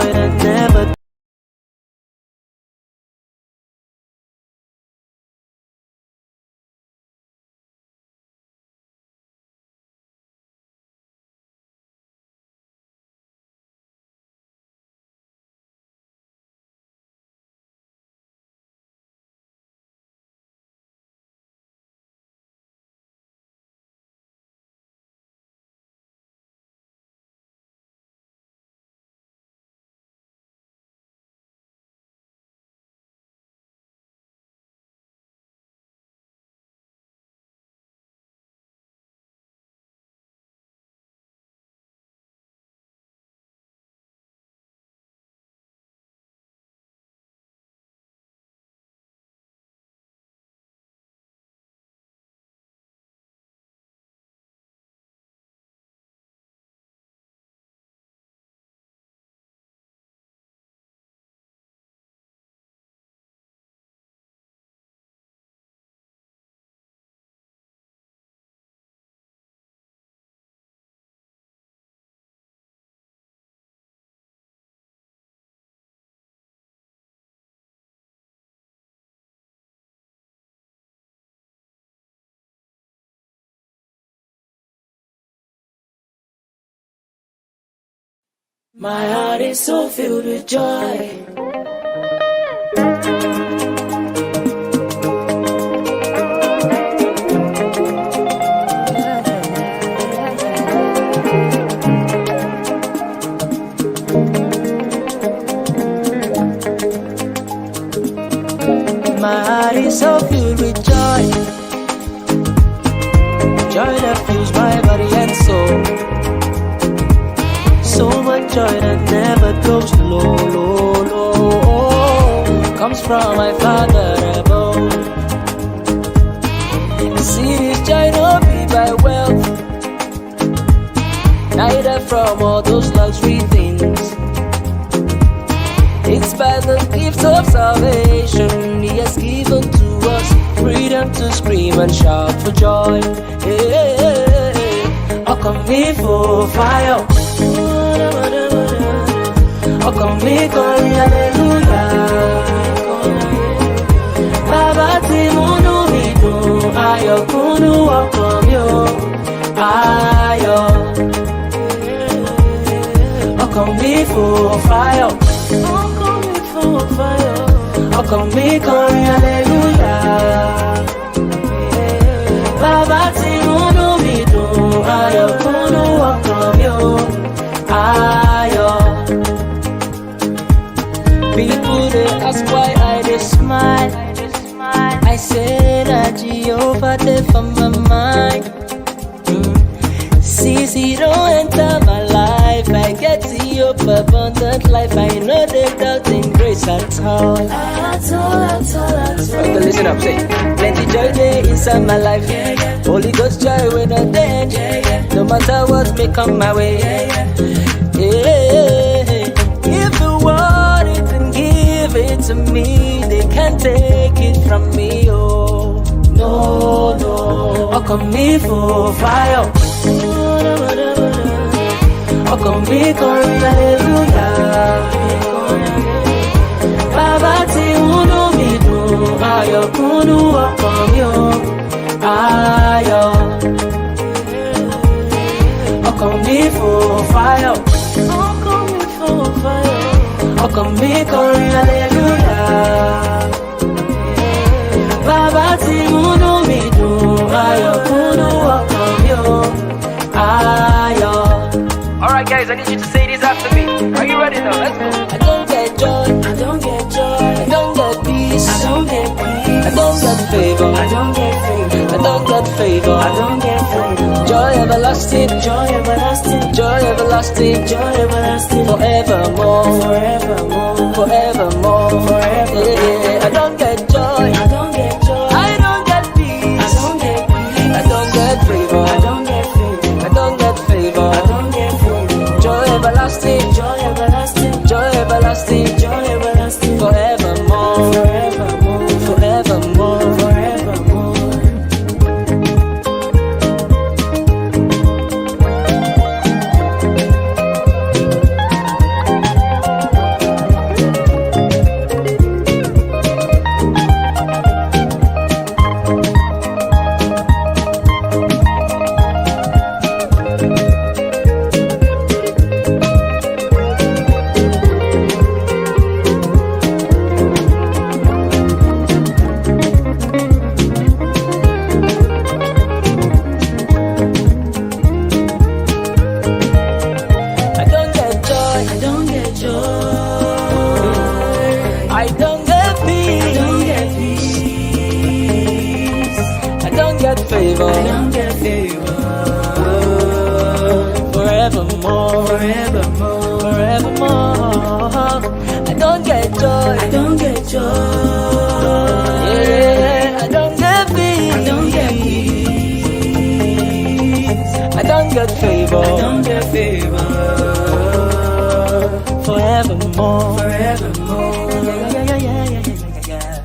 joy that never. My heart is so filled with joy. My heart is so filled with joy. Joy that fills my body and soul. So much joy that never goes low, low, low. Comes from my Father above. See this joy not be by wealth, neither from all those luxury things. It's by the gift of salvation He has given to us, freedom to scream and shout for joy. I'll come here for fire. Ọkàn mi kọrin hallelujah. Bàbá tí múnú mi dùn, ayọ̀ kúnnú ọkàn mi o. Ayọ̀. Ọkàn mi fò fáyọ̀. Ọkàn mi kọrin hallelujah. Bàbá tí múnú mi dùn, ayọ̀ kúnnú ọkàn mi o. Ayọ̀. People they ask why I dey smile. I say that Jehovah dey for my mind. See, don't enter my life. I get the hope abundant life. I know they doubt in grace at all. At all. Okay, listen up, say. Plenty joy there inside my life. Holy Ghost joy when I end. No matter what may come my way. If the world even give it to me, they can't take it from me, oh. No. Ọkàn mi for fire. Ọkàn mi kọrin hallelujah. Bàbá tí múnú mi dùn, ayọ̀ kúnnú ọkàn mi o. Ayọ̀. Ọkàn mi for fire. Ọkàn mi kọrin hallelujah. Bàbá tí múnú mi dùn, ayọ̀ kúnnú ọkàn mi o. Ayọ̀. Alright guys, I need you to say this after me. Are you ready now? Let's go. I don't get joy. I don't get peace. I don't get favor. I don't get favor. Joy everlasting. Forevermore. Yeah. I don't get joy. I don't get peace. I don't get favor. I don't get favor. Joy everlasting. Forevermore. favor. I don't get favor. Forevermore, Forevermore, forevermore. I don't get joy. I don't get joy. Yeah, I don't get peace. I don't get peace. I don't get favor. I don't get favor. Forevermore, Forevermore. yeah.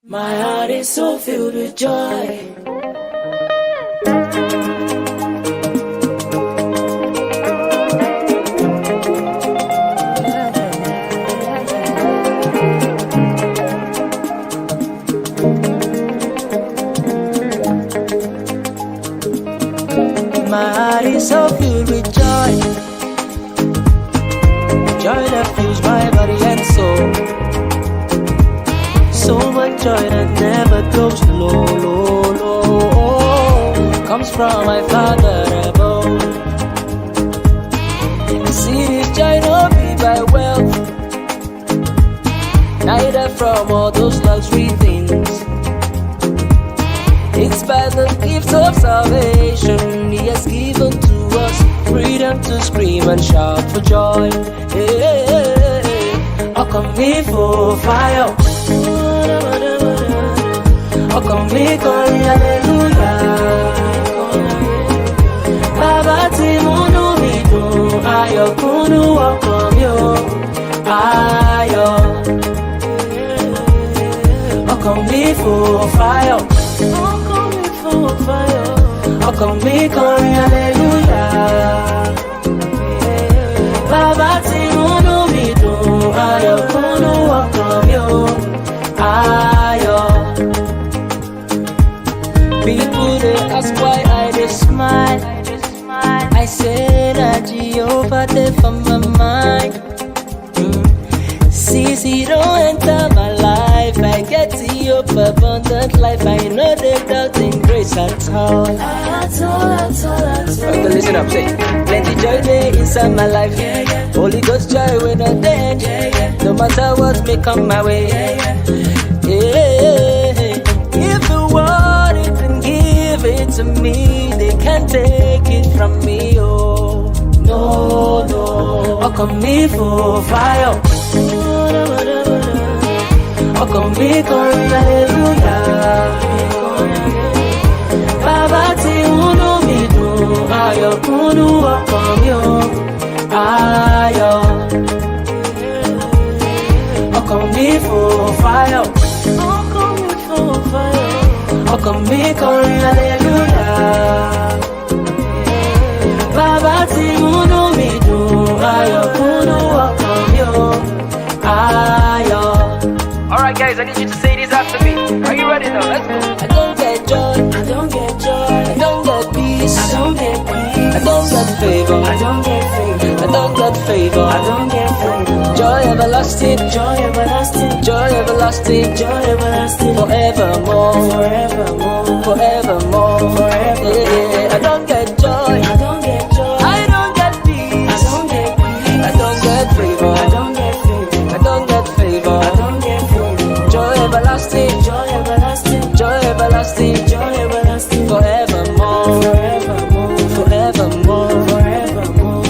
My heart is so filled with joy. My heart is so filled with joy. Joy that fills my body and soul. So much joy that never goes low, low, low. Comes from my Father above. See this joy no be by wealth, neither from all those luxury things. It's by the gift of salvation He has given to us freedom to scream and shout for joy. How come me for fire? How come me calling hallelujah? Baba ti munu mi dun, ayọ̀ kúnnú ọkàn mi o, ayọ̀. Ọkàn mi for fire. Ọkàn mi kọrin hallelujah. Bàbá tí múnú mi dùn, ayọ̀ kúnnú ọkàn mi o, ayọ̀. People dey ask why I dey smile. I say na Jehovah dey for my mind. Since He don't enter my life, I get the hope abundant life. I know they doubting grace at all. Okay, listen up, say. Plenty joy there inside my life. Holy Ghost joy when I end. No matter what may come my way. If the world even give it to me, they can't take it from me. Oh, no, no. Come me for fire. Ọkàn mi kọrin hallelujah. Bàbá tí múnú mi dùn, ayọ̀ kúnnú ọkàn mi o, ayọ̀. Ọkàn mi for fire. Ọkàn mi kọrin hallelujah. Bàbá tí múnú mi dùn, ayọ̀ kúnnú ọkàn mi o, ayọ̀. Alright guys, I need you to say this after me. Are you ready now? Let's go. I don't get joy. I don't get joy. I don't get peace. I don't get peace. I don't get favor. I don't get favor. I don't get favor. I don't get favor. Joy everlasting. Joy everlasting. Joy everlasting. Joy everlasting. Forevermore. Forevermore. Forevermore. Forever. Yeah, I don't get joy. I don't get joy. I don't get peace. I don't get peace. I don't get favor. I don't get favor. I don't get favor. I don't get favor. Joy everlasting. Joy everlasting. Joy everlasting. Joy everlasting. Forevermore. Forevermore. Forevermore. Forevermore.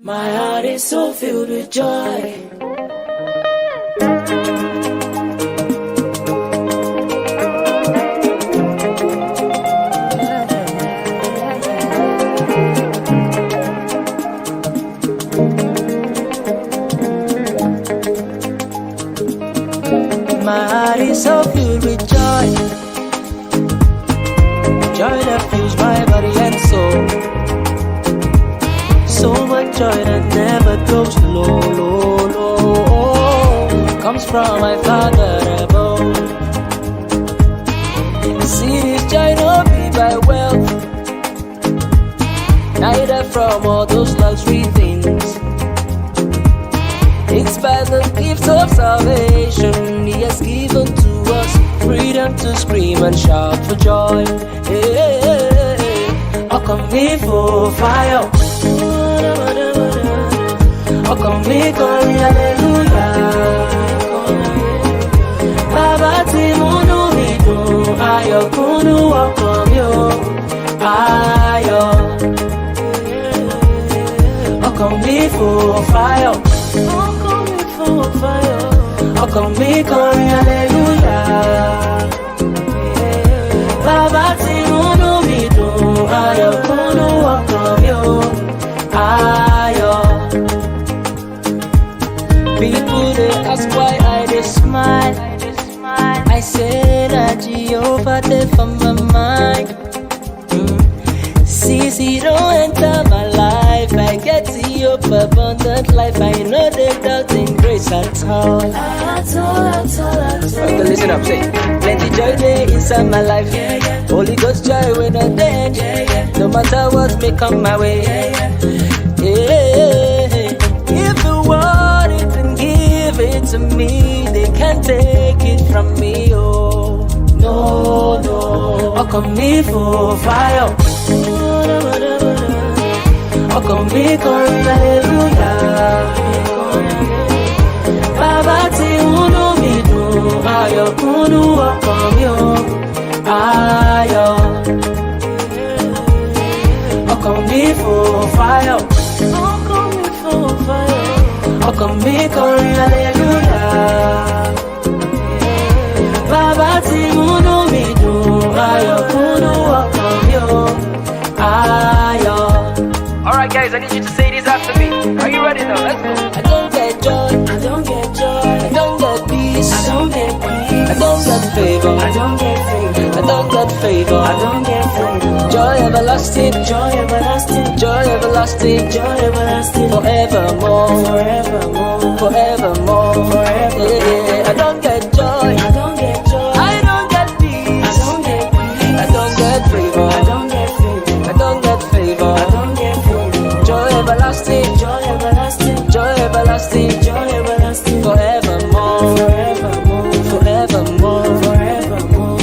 My heart is so filled with joy. My heart is so filled with joy. Joy that fills my body and soul. So much joy that never goes low, low, low. Comes from my Father above. See this joy no be by wealth, neither from all those luxury things. It's by the gift of salvation He has given to us freedom to scream and shout for joy. I'll come here for fire. I'll come here for hallelujah. Baba ti munu midun ayo kunu welcome you. Ayo. I'll come here for fire. I'll come here for hallelujah. Baba ti munu midun ayo kunu welcome you. Ayo. People they ask why I dey smile. I say that Jehovah dey for my mind. See, don't enter my life. I get the hope abundant life. I know they doubt in grace at all. Okay, listen up, say. Plenty joy there inside my life. Holy Ghost joy when I'm dead. No matter what may come my way. If the world even give it to me, they can't take it from me. Oh, no, no. I'll come here for fire. I'll come here for hallelujah. Baba ti unu midun ayo kunu welcome you. Ayo. I'll come here for fire. I'll come here for hallelujah. Baba ti unu midun ayo kunu welcome you. Ayo. Alright guys, I need you to say this after me. Are you ready now? Let's go. I don't get joy. I don't get joy. I don't get peace. I don't get peace. I don't get favor. I don't get favor. I don't get favor. I don't get favor. Joy everlasting. Joy everlasting. Joy everlasting. Joy everlasting. Forevermore. Forevermore. Forevermore. Forever. Yeah, I don't get joy. I don't get joy. I don't get peace. I don't get peace. I don't get favor. I don't get favor. I don't get favor. I don't get favor. Joy everlasting. Joy everlasting. Joy everlasting. Joy everlasting. Forevermore. Forevermore. Forevermore. Forevermore.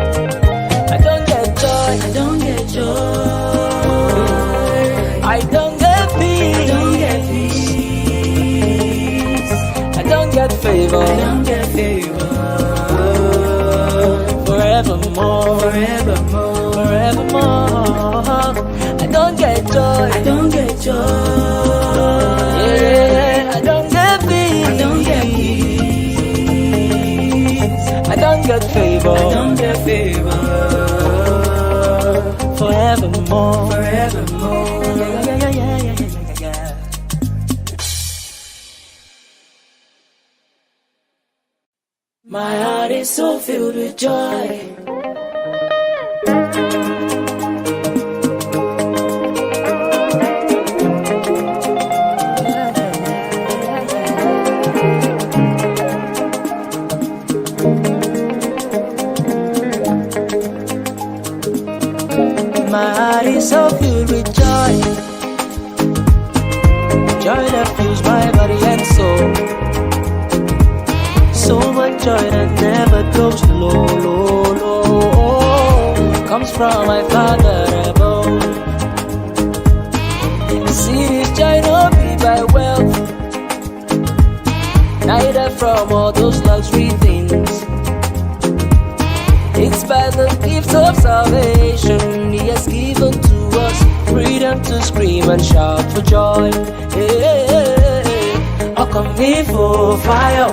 I don't get joy. I don't get joy. I don't get peace. I don't get peace. I don't get favor. I don't get favor. Forevermore. Forevermore. Forevermore. I don't get joy. I don't get joy. Yeah, I don't get peace. I don't get peace. I don't get favor. I don't get favor. Forevermore. Forevermore. Yeah. My heart is so filled with joy. joy that fills my body and soul. So much joy that never goes low, low, low. Comes from my Father above. See this joy no be by wealth, neither from all those luxury things. It's by the gift of salvation He has given to us, freedom to scream and shout for joy. Oh, come me for fire.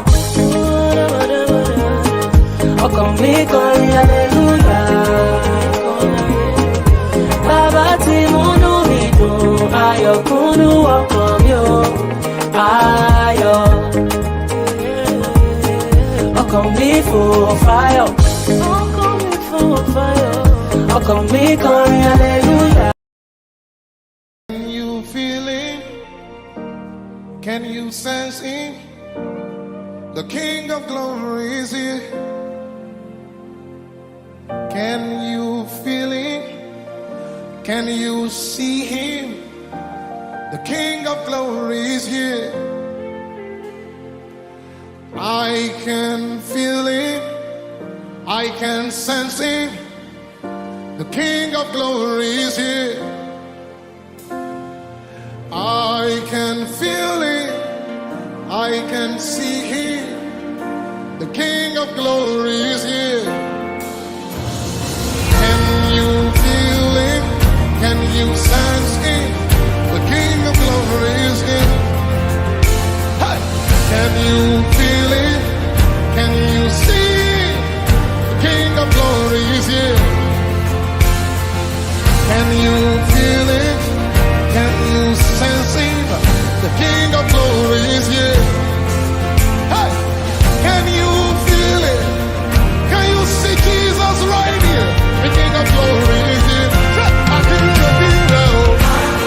Oh, come me call hallelujah. Baba ti munu mi dun, ayọ̀ kúnnú ọkàn mi o, ayọ̀. Ọkàn mi for fire. Ọkàn mi for fire. Ọkàn mi kọrin hallelujah. Can you feel it? Can you sense it? The King of Glory is here. Can you feel it? Can you see Him? The King of Glory is here. I can feel it. I can sense it. The King of Glory is here. I can feel it. I can see Him. The King of Glory is here. Can you feel it? Can you sense it? The King of Glory is here. Hey! Can you feel it? Can you see it? The King of Glory is here. Can you feel it? Can you sense it? The King of Glory is here. Hey! Can you feel it? Can you see Jesus right here? The King of Glory is here. I can feel it.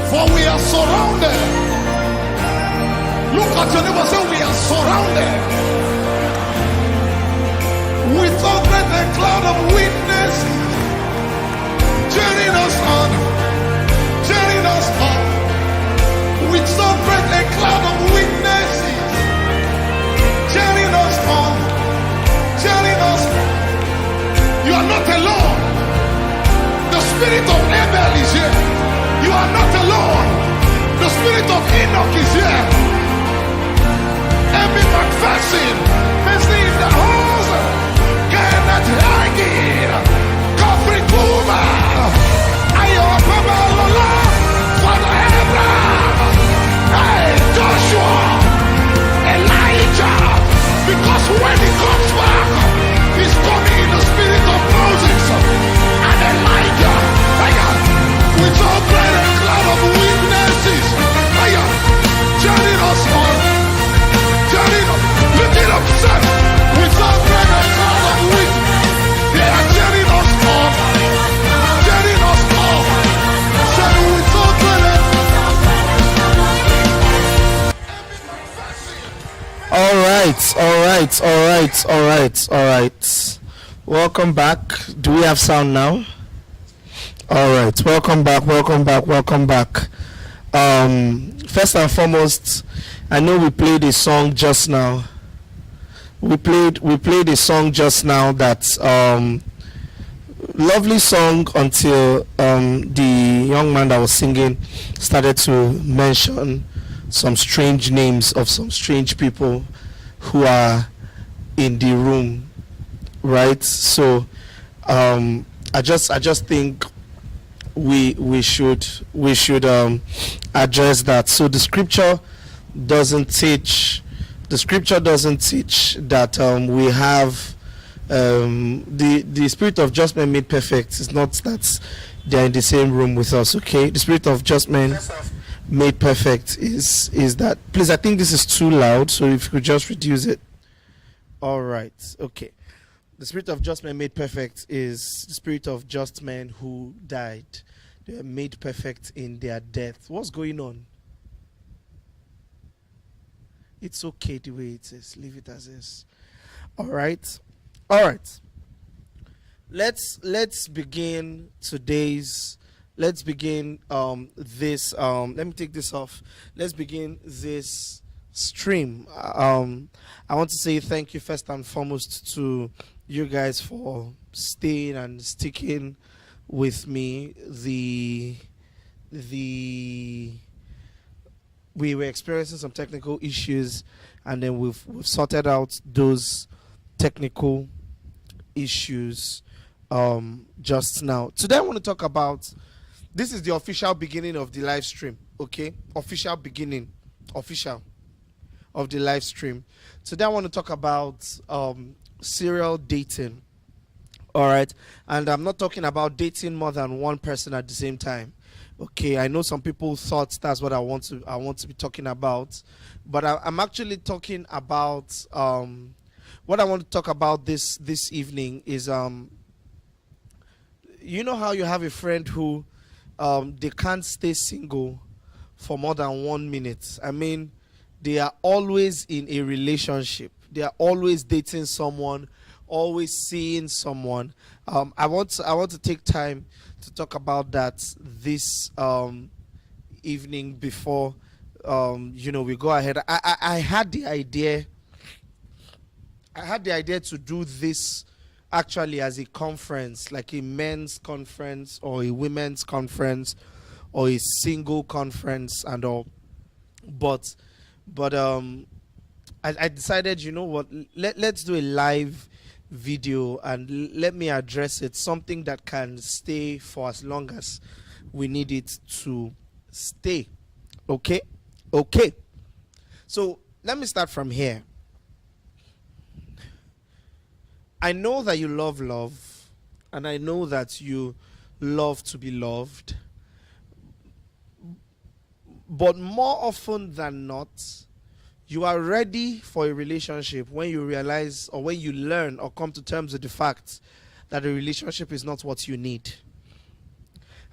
For we are surrounded. Look at your neighbor, say we are surrounded with so great a cloud of witnesses, cheering us on, cheering us on. With so great a cloud of witnesses, cheering us on, cheering us on. You are not alone. The spirit of Abel is here. You are not alone. The spirit of Enoch is here. Emmy McPherson is in the house. Kenneth Hagin, Godfrey Kuma, Ayo Baba Lola, Father Abraham, hey, Joshua, Elijah. Because when he comes back, he's coming in the spirit of Moses and Elijah. With so great a cloud of witnesses, journeying us on, journeying up, lifting up, son. With so great a cloud of witnesses, they are journeying us on, journeying us on. Son, with so great All right. Welcome back. Do we have sound now? All right. Welcome back. First and foremost, I know we played a song just now. We played a song just now that's lovely song until the young man that was singing started to mention some strange names of some strange people who are in the room, right? So I just think we should address that. So the scripture doesn't teach that we have the spirit of just men made perfect. It's not that they're in the same room with us, okay? The spirit of just men made perfect is that, please, I think this is too loud, so if you could just reduce it. All right, okay. The spirit of just men made perfect is the spirit of just men who died. They were made perfect in their death. What's going on? It's okay the way it is. Leave it as is. All right. Let's begin today's. Let's begin this. Let me take this off. Let's begin this stream. I want to say thank you first and foremost to you guys for staying and sticking with me. We were experiencing some technical issues, and then we've sorted out those technical issues just now. Today I want to talk about, this is the official beginning of the live stream, okay? Official of the live stream. Today I want to talk about serial dating. All right, and I'm not talking about dating more than one person at the same time. Okay, I know some people thought that's what I want to be talking about, but I'm actually talking about what I want to talk about this evening is you know how you have a friend who they can't stay single for more than 1 minute. I mean, they are always in a relationship. They are always dating someone, always seeing someone. I want to take time to talk about that this evening before we go ahead. I had the idea to do this actually as a conference, like a men's conference or a women's conference or a single conference and all. But I decided, you know what, let's do a live video and let me address it, something that can stay for as long as we need it to stay. Okay. So let me start from here. I know that you love and I know that you love to be loved, but more often than not, you are ready for a relationship when you realize, or when you learn or come to terms with the fact that a relationship is not what you need.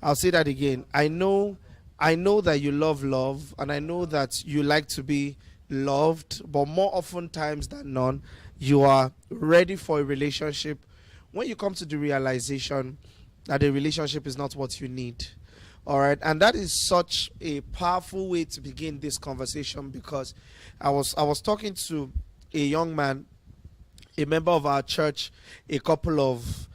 I'll say that again. I know I know that you love, and I know that you like to be loved, but more often times than none, you are ready for a relationship when you come to the realization that a relationship is not what you need. All right, and that is such a powerful way to begin this conversation, because I was talking to a young man, a member of our church, a couple of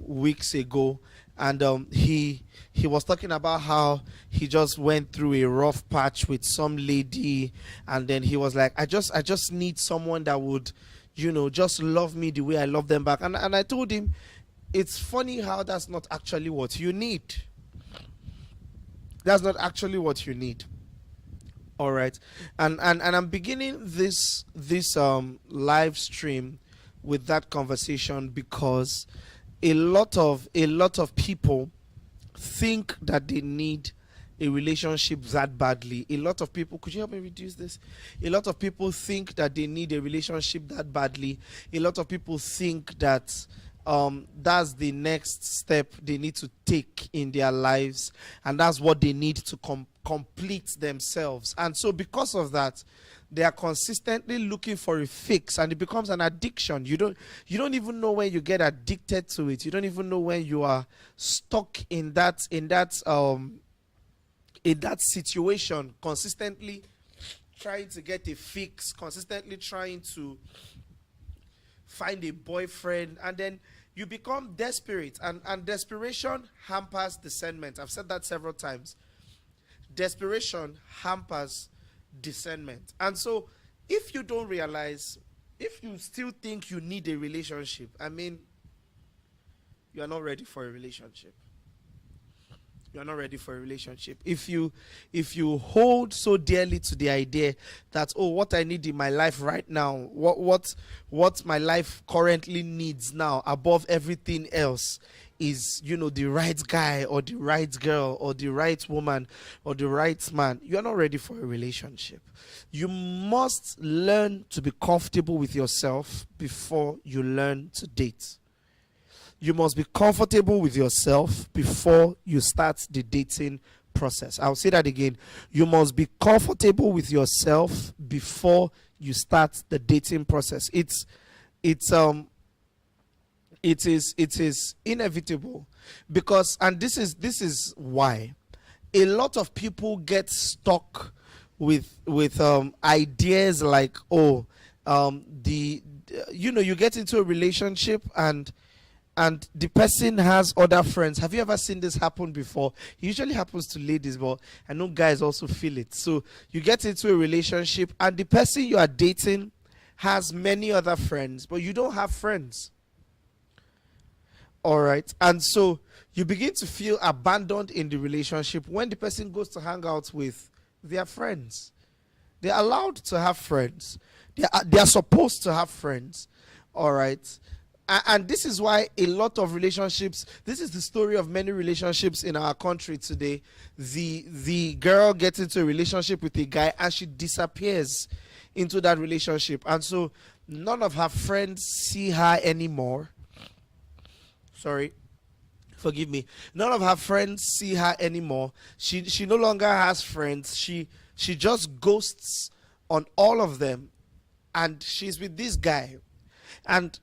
weeks ago, and he was talking about how he just went through a rough patch with some lady, and then he was like, I just need someone that would, just love me the way I love them back. And I told him, it's funny how that's not actually what you need. That's not actually what you need. All right, and I'm beginning this live stream with that conversation, because a lot of people think that they need a relationship that badly. A lot of people, could you help me reduce this? A lot of people think that they need a relationship that badly. A lot of people think that that's the next step they need to take in their lives, and that's what they need to complete themselves. And so because of that, they are consistently looking for a fix, and it becomes an addiction. You don't even know when you get addicted to it. You don't even know when you are stuck in that situation, consistently trying to get a fix, consistently trying to find a boyfriend, and then you become desperate, and desperation hampers discernment. I've said that several times. Desperation hampers discernment. And so if you don't realize, if you still think you need a relationship, I mean, you are not ready for a relationship. You are not ready for a relationship. If you hold so dearly to the idea that, oh, what I need in my life right now, what my life currently needs now above everything else is, the right guy or the right girl or the right woman or the right man, you are not ready for a relationship. You must learn to be comfortable with yourself before you learn to date. You must be comfortable with yourself before you start the dating process. I'll say that again. You must be comfortable with yourself before you start the dating process. It is inevitable, because, and this is why a lot of people get stuck with ideas like, you get into a relationship and the person has other friends. Have you ever seen this happen before? It usually happens to ladies, but I know guys also feel it. So you get into a relationship and the person you are dating has many other friends, but you don't have friends. All right. And so you begin to feel abandoned in the relationship when the person goes to hang out with their friends. They're allowed to have friends. They are supposed to have friends. All right. And this is why a lot of relationships, this is the story of many relationships in our country today. The girl gets into a relationship with a guy and she disappears into that relationship. And so none of her friends see her anymore. Sorry. Forgive me. None of her friends see her anymore. She no longer has friends. She just ghosts on all of them. And she's with this guy. And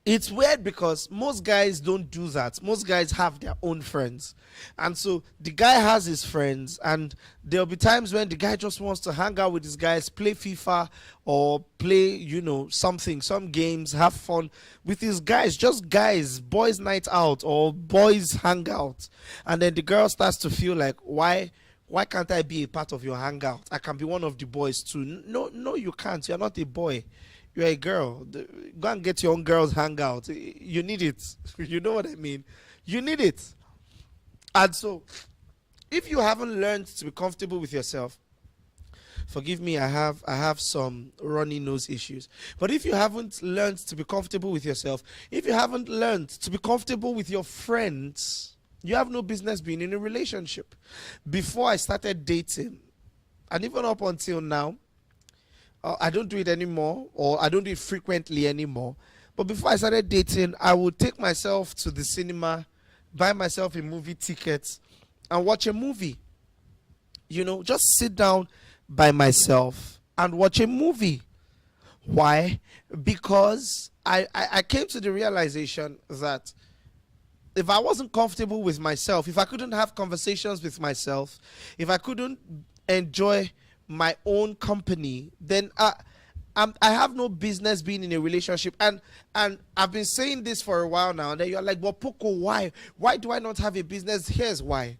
it's weird because most guys don't do that. Most guys have their own friends. And so the guy has his friends, and there'll be times when the guy just wants to hang out with his guys, play FIFA or play, some games, have fun with his guys, just guys, boys night out or boys hangout. And then the girl starts to feel like, why can't I be a part of your hangout? I can be one of the boys too. No, you can't. You're not a boy. You're a girl. Go and get your own girls hangout. You need it. You know what I mean? You need it. And so, if you haven't learned to be comfortable with yourself, forgive me, I have some runny nose issues. But if you haven't learned to be comfortable with yourself, if you haven't learned to be comfortable with your friends, you have no business being in a relationship. Before I started dating, and even up until now, I don't do it anymore, or I don't do it frequently anymore. But before I started dating, I would take myself to the cinema, buy myself a movie ticket, and watch a movie. Just sit down by myself and watch a movie. Why? Because I came to the realization that if I wasn't comfortable with myself, if I couldn't have conversations with myself, if I couldn't enjoy my own company, then I have no business being in a relationship. And I've been saying this for a while now. And then you're like, well, Poco, why? Why do I not have a business? Here's why.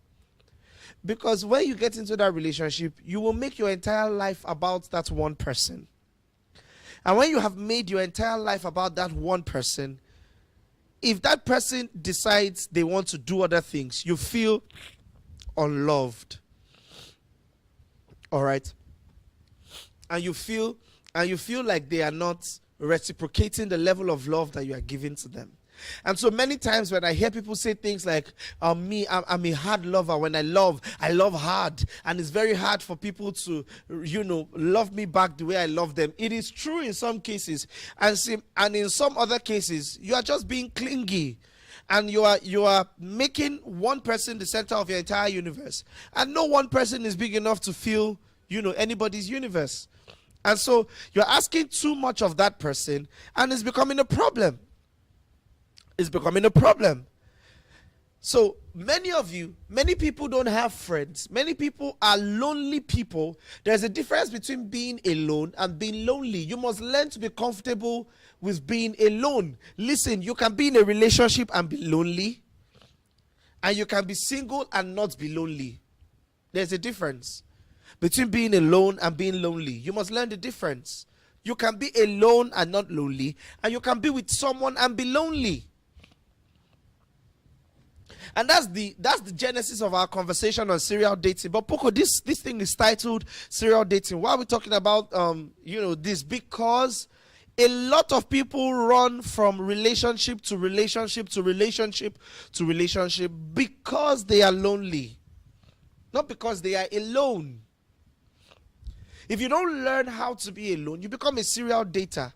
Because when you get into that relationship, you will make your entire life about that one person. And when you have made your entire life about that one person, if that person decides they want to do other things, you feel unloved. All right? And you feel like they are not reciprocating the level of love that you are giving to them. And so many times when I hear people say things like, I'm a hard lover. When I love hard. And it's very hard for people to, love me back the way I love them. It is true in some cases. And in some other cases, you are just being clingy. And you are making one person the center of your entire universe. And no one person is big enough to fill, anybody's universe. And so you're asking too much of that person, and it's becoming a problem. It's becoming a problem. So many people don't have friends. Many people are lonely people. There's a difference between being alone and being lonely. You must learn to be comfortable with being alone. Listen, you can be in a relationship and be lonely, and you can be single and not be lonely. There's a difference between being alone and being lonely. You must learn the difference. You can be alone and not lonely, and you can be with someone and be lonely. And that's the genesis of our conversation on serial dating. But Poco, this thing is titled serial dating. Why are we talking about this? Because a lot of people run from relationship to relationship to relationship to relationship because they are lonely, not because they are alone. If you don't learn how to be alone, you become a serial dater.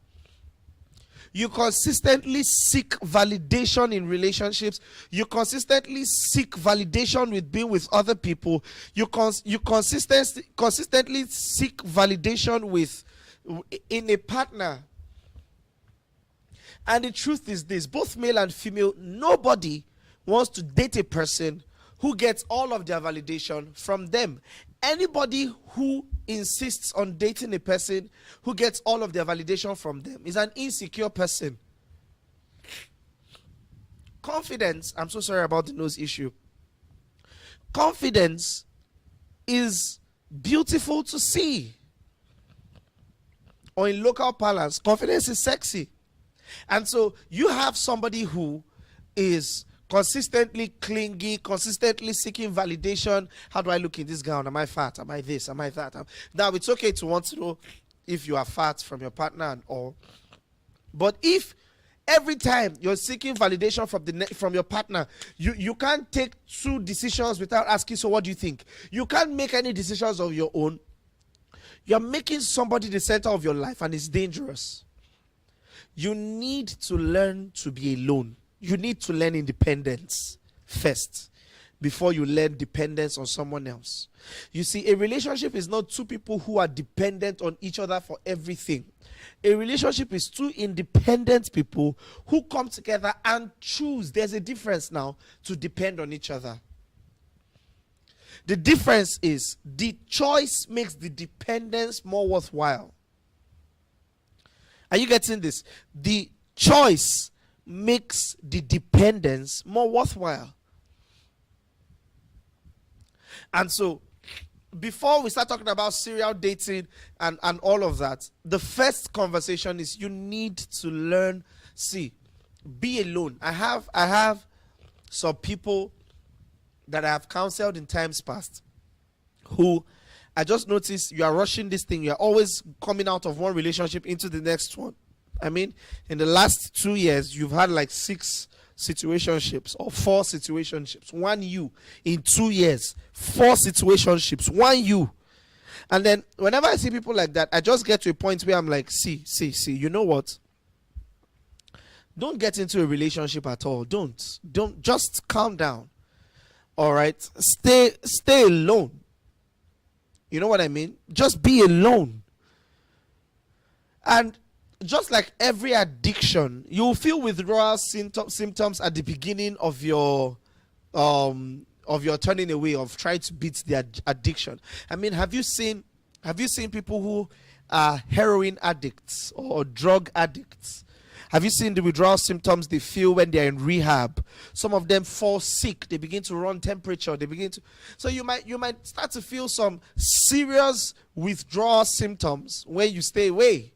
You consistently seek validation in relationships. You consistently seek validation with being with other people. You consistently seek validation in a partner. And the truth is this, both male and female, nobody wants to date a person who gets all of their validation from them. Anybody who insists on dating a person who gets all of their validation from them is an insecure person. Confidence, I'm so sorry about the nose issue. Confidence is beautiful to see. Or in local parlance, confidence is sexy. And so you have somebody who is consistently clingy, consistently seeking validation. How do I look in this gown? Am I fat? Am I this? Am I that? Now, it's okay to want to know if you are fat from your partner and all. But if every time you're seeking validation from your partner, you can't take two decisions without asking, so what do you think? You can't make any decisions of your own. You're making somebody the center of your life, and it's dangerous. You need to learn to be alone. You need to learn independence first before you learn dependence on someone else. You see, a relationship is not two people who are dependent on each other for everything. A relationship is two independent people who come together and choose. There's a difference now to depend on each other. The difference is the choice makes the dependence more worthwhile. Are you getting this? The choice makes the dependence more worthwhile. And so, before we start talking about serial dating and all of that, the first conversation is you need to learn, be alone. I have some people that I have counseled in times past who I just noticed you are rushing this thing. You are always coming out of one relationship into the next one. I mean, in the last 2 years, you've had like 6 situationships or 4 situationships. 1 you in 2 years. 4 situationships. 1 you. And then whenever I see people like that, I just get to a point where I'm like, see, you know what? Don't get into a relationship at all. Don't just calm down. All right, stay alone. You know what I mean? Just be alone. And just like every addiction, you will feel withdrawal symptoms at the beginning of your turning away, of trying to beat the addiction. I mean, have you seen people who are heroin addicts or drug addicts? Have you seen the withdrawal symptoms they feel when they're in rehab? Some of them fall sick. They begin to run temperature. So you might start to feel some serious withdrawal symptoms when you stay away.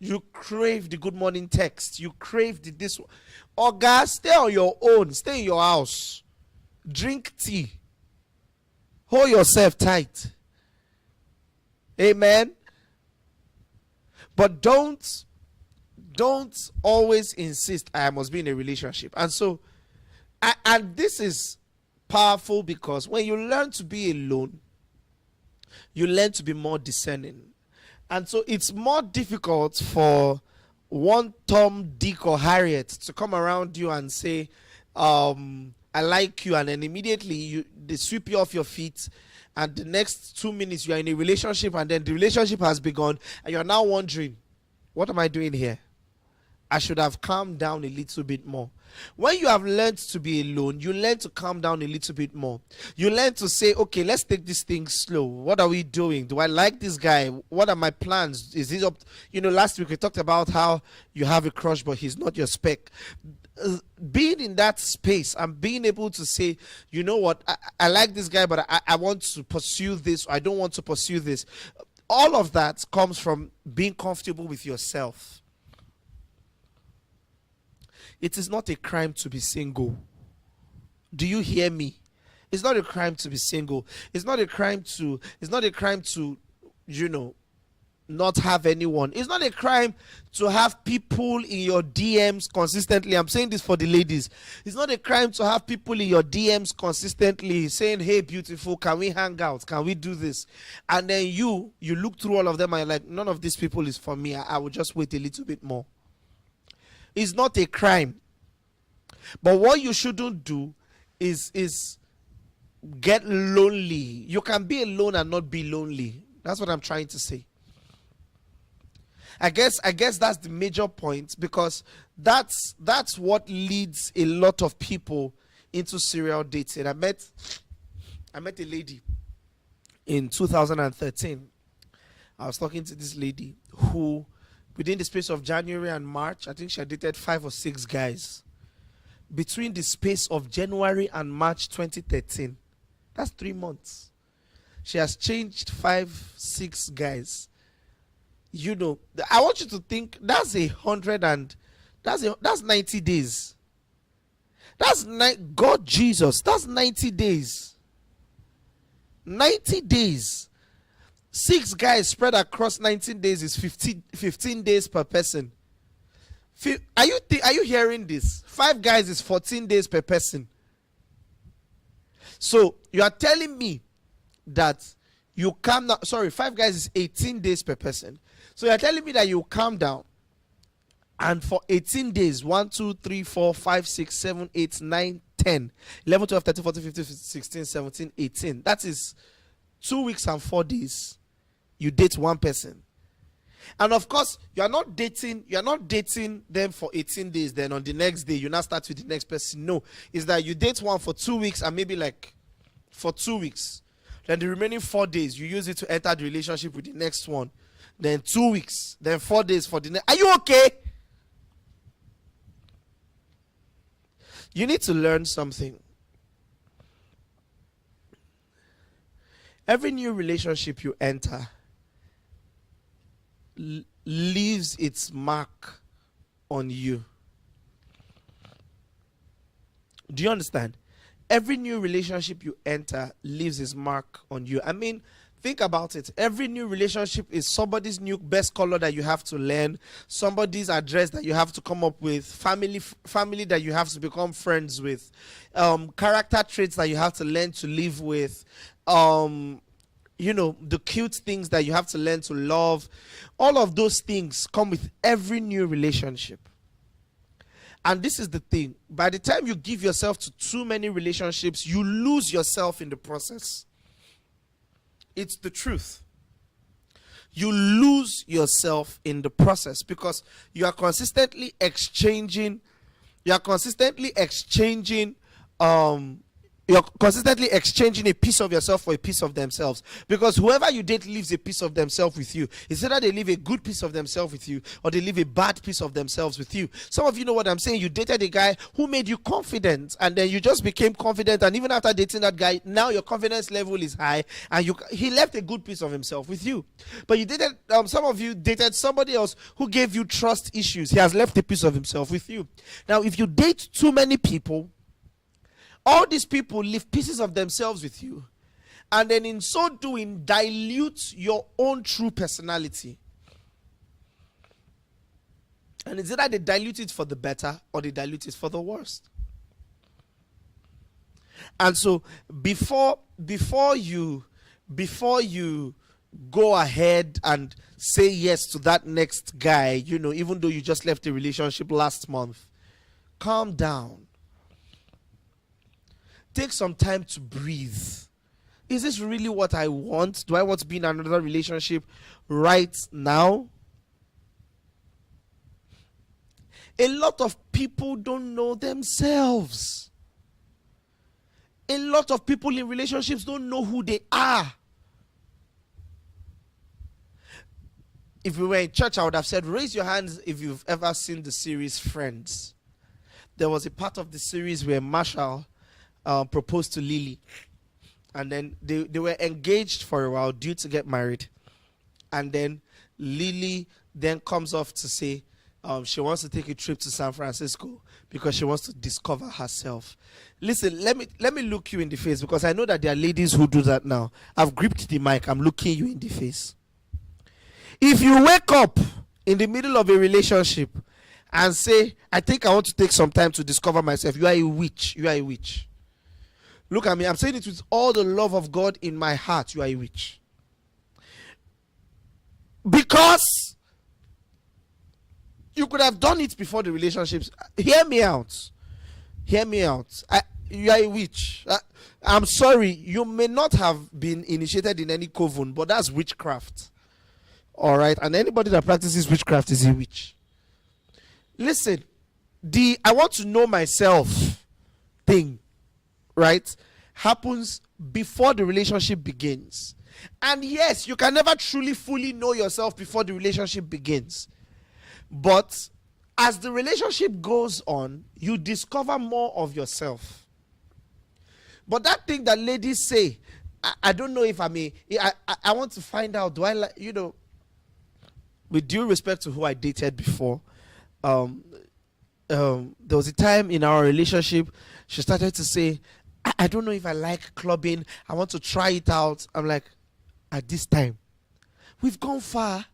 You crave the good morning text. You crave the this. Or guys, stay on your own. Stay in your house. Drink tea. Hold yourself tight. Amen. But don't always insist I must be in a relationship. And so, and this is powerful, because when you learn to be alone, you learn to be more discerning. And so it's more difficult for one Tom, Dick, or Harriet to come around you and say, I like you, and then immediately they sweep you off your feet, and the next 2 minutes you are in a relationship, and then the relationship has begun, and you're now wondering, what am I doing here? I should have calmed down a little bit more. When you have learned to be alone, you learn to calm down a little bit more. You learn to say, okay, let's take this thing slow. What are we doing? Do I like this guy? What are my plans? Is this up? Last week we talked about how you have a crush, but he's not your spec. Being in that space and being able to say, you know what, I like this guy, but I want to pursue this. I don't want to pursue this. All of that comes from being comfortable with yourself. It is not a crime to be single. Do you hear me? It's not a crime to be single. It's not a crime to not have anyone. It's not a crime to have people in your DMs consistently. I'm saying this for the ladies. It's not a crime to have people in your DMs consistently saying, hey, beautiful, can we hang out? Can we do this? And then you look through all of them and you're like, none of these people is for me. I will just wait a little bit more. It's not a crime. But what you shouldn't do is get lonely. You can be alone and not be lonely. That's what I'm trying to say. I guess that's the major point, because that's what leads a lot of people into serial dating. I met a lady in 2013. I was talking to this lady who, within the space of January and March, I think she had dated 5 or 6 guys. Between the space of January and March 2013, that's 3 months. She has changed 5, 6 guys. I want you to think that's 90 days. God Jesus, that's 90 days. 90 days. 6 guys spread across 19 days is 15 days per person. Are you hearing this? 5 guys is 14 days per person. So you are telling me that you calm down. Sorry, 5 guys is 18 days per person. So you are telling me that you calm down, and for 18 days, 1, 2, 3, 4, 5, 6, 7, 8, 9, 10, 11, 12, 13, 14, 15, 16, 17, 18. That is 2 weeks and 4 days. You date one person. And of course, you are not dating them for 18 days, then on the next day you now start with the next person. No, it's that you date one for 2 weeks, and maybe like for 2 weeks, then the remaining 4 days you use it to enter the relationship with the next one, then 2 weeks, then 4 days for the next. Are you okay? You need to learn something. Every new relationship you enter leaves its mark on you. Do you understand? Every new relationship you enter leaves its mark on you. I mean, think about it. Every new relationship is somebody's new best color that you have to learn, somebody's address that you have to come up with, family that you have to become friends with, character traits that you have to learn to live with, the cute things that you have to learn to love. All of those things come with every new relationship. And this is the thing. By the time you give yourself to too many relationships, you lose yourself in the process. It's the truth. You lose yourself in the process because you are consistently exchanging you're consistently exchanging a piece of yourself for a piece of themselves, because whoever you date leaves a piece of themselves with you. It's either they leave a good piece of themselves with you or they leave a bad piece of themselves with you. Some of you know what I'm saying. You dated a guy who made you confident, and then you just became confident, and even after dating that guy, now your confidence level is high, and he left a good piece of himself with you. But you dated some of you dated somebody else who gave you trust issues. He has left a piece of himself with you. Now if you date too many people, all these people leave pieces of themselves with you, and then in so doing dilute your own true personality. And it's either they dilute it for the better or they dilute it for the worst. And so before you go ahead and say yes to that next guy, even though you just left a relationship last month, calm down. Take some time to breathe. Is this really what I want? Do I want to be in another relationship right now? A lot of people don't know themselves. A lot of people in relationships don't know who they are. If we were in church, I would have said, raise your hands if you've ever seen the series Friends. There was a part of the series where Marshall proposed to Lily, and then they were engaged for a while, due to get married, and then Lily then comes off to say she wants to take a trip to San Francisco because she wants to discover herself. Listen, let me look you in the face, because I know that there are ladies who do that now. I've gripped the mic, I'm looking you in the face. If you wake up in the middle of a relationship and say, I think I want to take some time to discover myself, you are a witch. You are a witch. Look at me. I'm saying it with all the love of God in my heart. You are a witch. Because you could have done it before the relationships. Hear me out. Hear me out. You are a witch. I'm sorry. You may not have been initiated in any coven, but that's witchcraft. All right. And anybody that practices witchcraft is a witch. Listen. I want to know myself thing, right, happens before the relationship begins. And yes, you can never truly fully know yourself before the relationship begins, but as the relationship goes on, you discover more of yourself. But that thing that ladies say, I don't know if I want to find out, do I like, with due respect to who I dated before, there was a time in our relationship she started to say, I don't know if I like clubbing, I want to try it out. I'm like, at this time, we've gone far.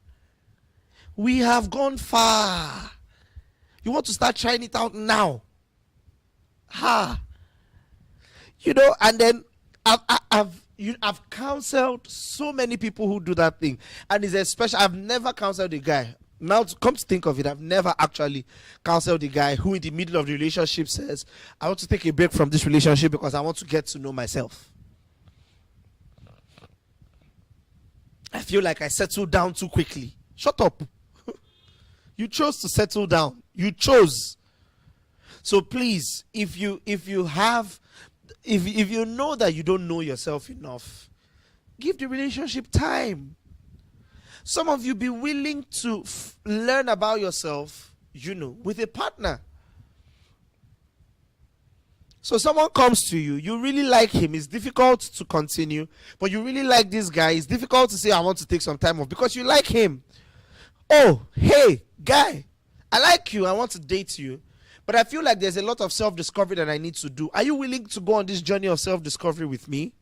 We have gone far. You want to start trying it out now? And then I've counseled so many people who do that thing, and it's especially, I've never counseled a guy. Now, come to think of it, I've never actually counseled a guy who in the middle of the relationship says, I want to take a break from this relationship because I want to get to know myself. I feel like I settled down too quickly. Shut up. You chose to settle down. You chose. So please, if you know that you don't know yourself enough, give the relationship time. Some of you be willing to learn about yourself, with a partner. So someone comes to you, you really like him, it's difficult to continue, but you really like this guy, it's difficult to say, I want to take some time off, because you like him. Oh, hey, guy, I like you, I want to date you, but I feel like there's a lot of self-discovery that I need to do. Are you willing to go on this journey of self-discovery with me?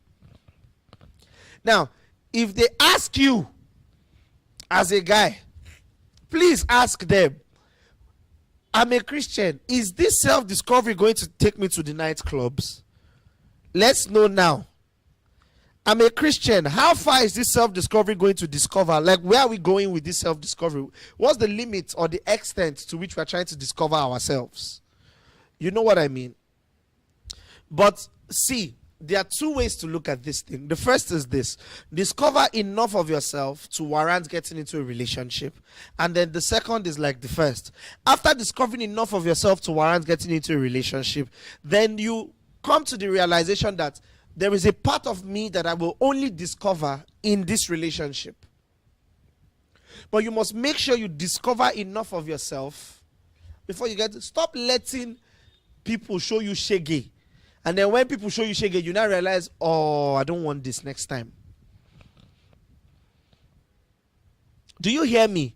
Now, if they ask you, as a guy, please ask them, I'm a Christian, is this self-discovery going to take me to the nightclubs? Let's know now. I'm a Christian, how far is this self-discovery going to discover? Like, where are we going with this self-discovery? What's the limit or the extent to which we're trying to discover ourselves? You know what I mean? But see, there are two ways to look at this thing. The first is this: discover enough of yourself to warrant getting into a relationship. And then the second is like the first. After discovering enough of yourself to warrant getting into a relationship, then you come to the realization that there is a part of me that I will only discover in this relationship. But you must make sure you discover enough of yourself before you get to stop letting people show you shaggy. And then when people show you shaggy, you now realize, oh, I don't want this next time. Do you hear me?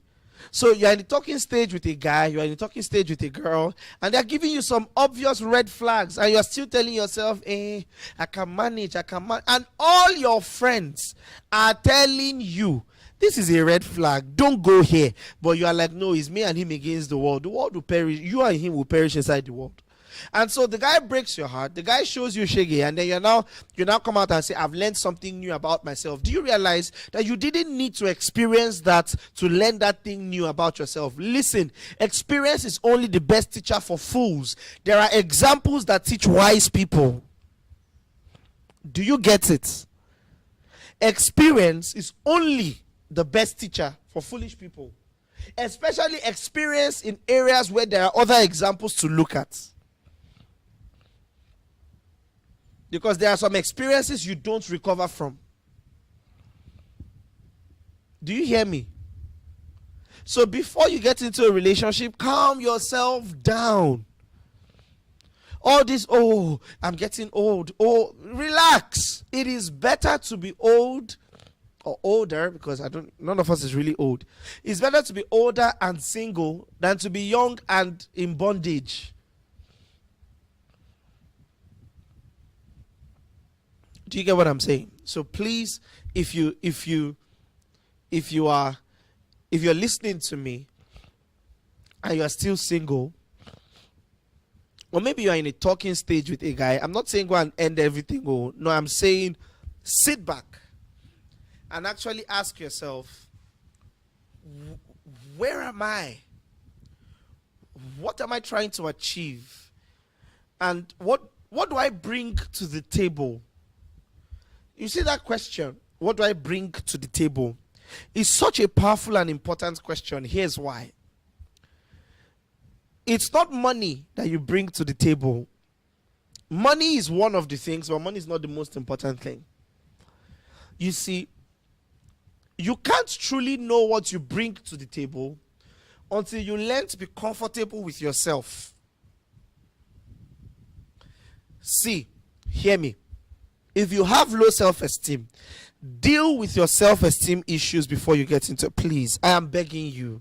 So you're in the talking stage with a guy, you're in the talking stage with a girl, and they're giving you some obvious red flags, and you're still telling yourself, I can manage, and all your friends are telling you, this is a red flag, don't go here. But you are like, no, it's me and him against the world. The world will perish, you and him will perish inside the world. And so the guy breaks your heart, the guy shows you shaggy, and then you now come out and say, I've learned something new about myself. Do you realize that you didn't need to experience that to learn that thing new about yourself? Listen, experience is only the best teacher for fools. There are examples that teach wise people. Do you get it? Experience is only the best teacher for foolish people, especially experience in areas where there are other examples to look at. Because there are some experiences you don't recover from. Do you hear me? So before you get into a relationship, calm yourself down. All this, oh, I'm getting old. Oh, relax. It is better to be old or older, because none of us is really old. It's better to be older and single than to be young and in bondage. Do you get what I'm saying? So please, if you're listening to me and you are still single, or maybe you are in a talking stage with a guy, I'm not saying go and end everything. Oh, no, I'm saying sit back and actually ask yourself, where am I? What am I trying to achieve? And what do I bring to the table? You see that question, what do I bring to the table? It's such a powerful and important question. Here's why. It's not money that you bring to the table. Money is one of the things, but money is not the most important thing. You see, you can't truly know what you bring to the table until you learn to be comfortable with yourself. See, hear me. If you have low self-esteem, deal with your self-esteem issues before you get into it. Please, I am begging you.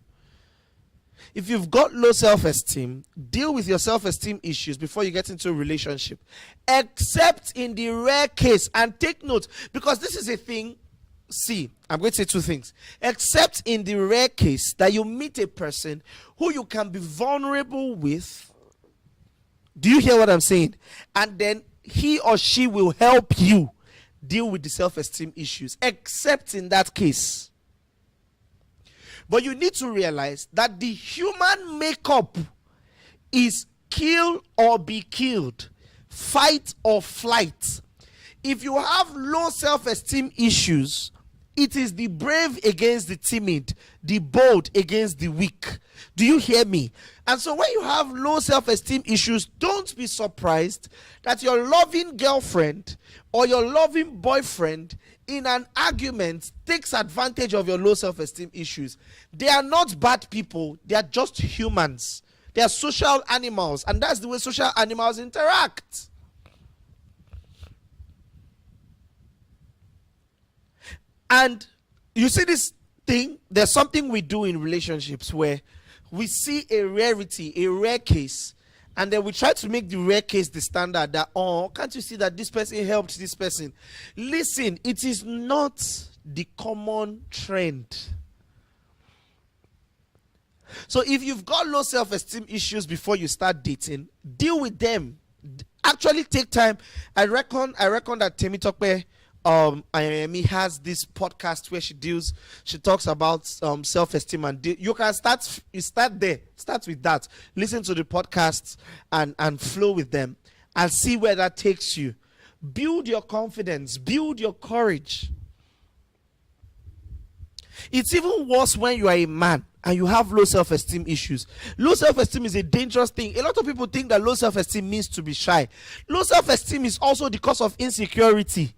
If you've got low self-esteem, deal with your self-esteem issues before you get into a relationship. Except in the rare case, and take note, because this is a thing. See, I'm going to say two things. Except in the rare case that you meet a person who you can be vulnerable with. Do you hear what I'm saying? And then he or she will help you deal with the self-esteem issues, except in that case. But you need to realize that the human makeup is kill or be killed, fight or flight. If you have low self-esteem issues, it is the brave against the timid, the bold against the weak. Do you hear me? And so when you have low self-esteem issues, don't be surprised that your loving girlfriend or your loving boyfriend in an argument takes advantage of your low self-esteem issues. They are not bad people. They are just humans. They are social animals. And that's the way social animals interact. And you see this thing, there's something we do in relationships where we see a rarity, a rare case, and then we try to make the rare case the standard that, oh, can't you see that this person helped this person? Listen, it is not the common trend. So if you've got low self-esteem issues before you start dating, deal with them. Actually take time. I reckon that Temitope Ayemi has this podcast where she talks about self-esteem, and you can start with that, listen to the podcasts and flow with them and see where that takes you. Build your confidence, build your courage. It's even worse when you are a man and you have low self-esteem issues. Low self-esteem is a dangerous thing. A lot of people think that low self-esteem means to be shy. Low self-esteem is also the cause of insecurity.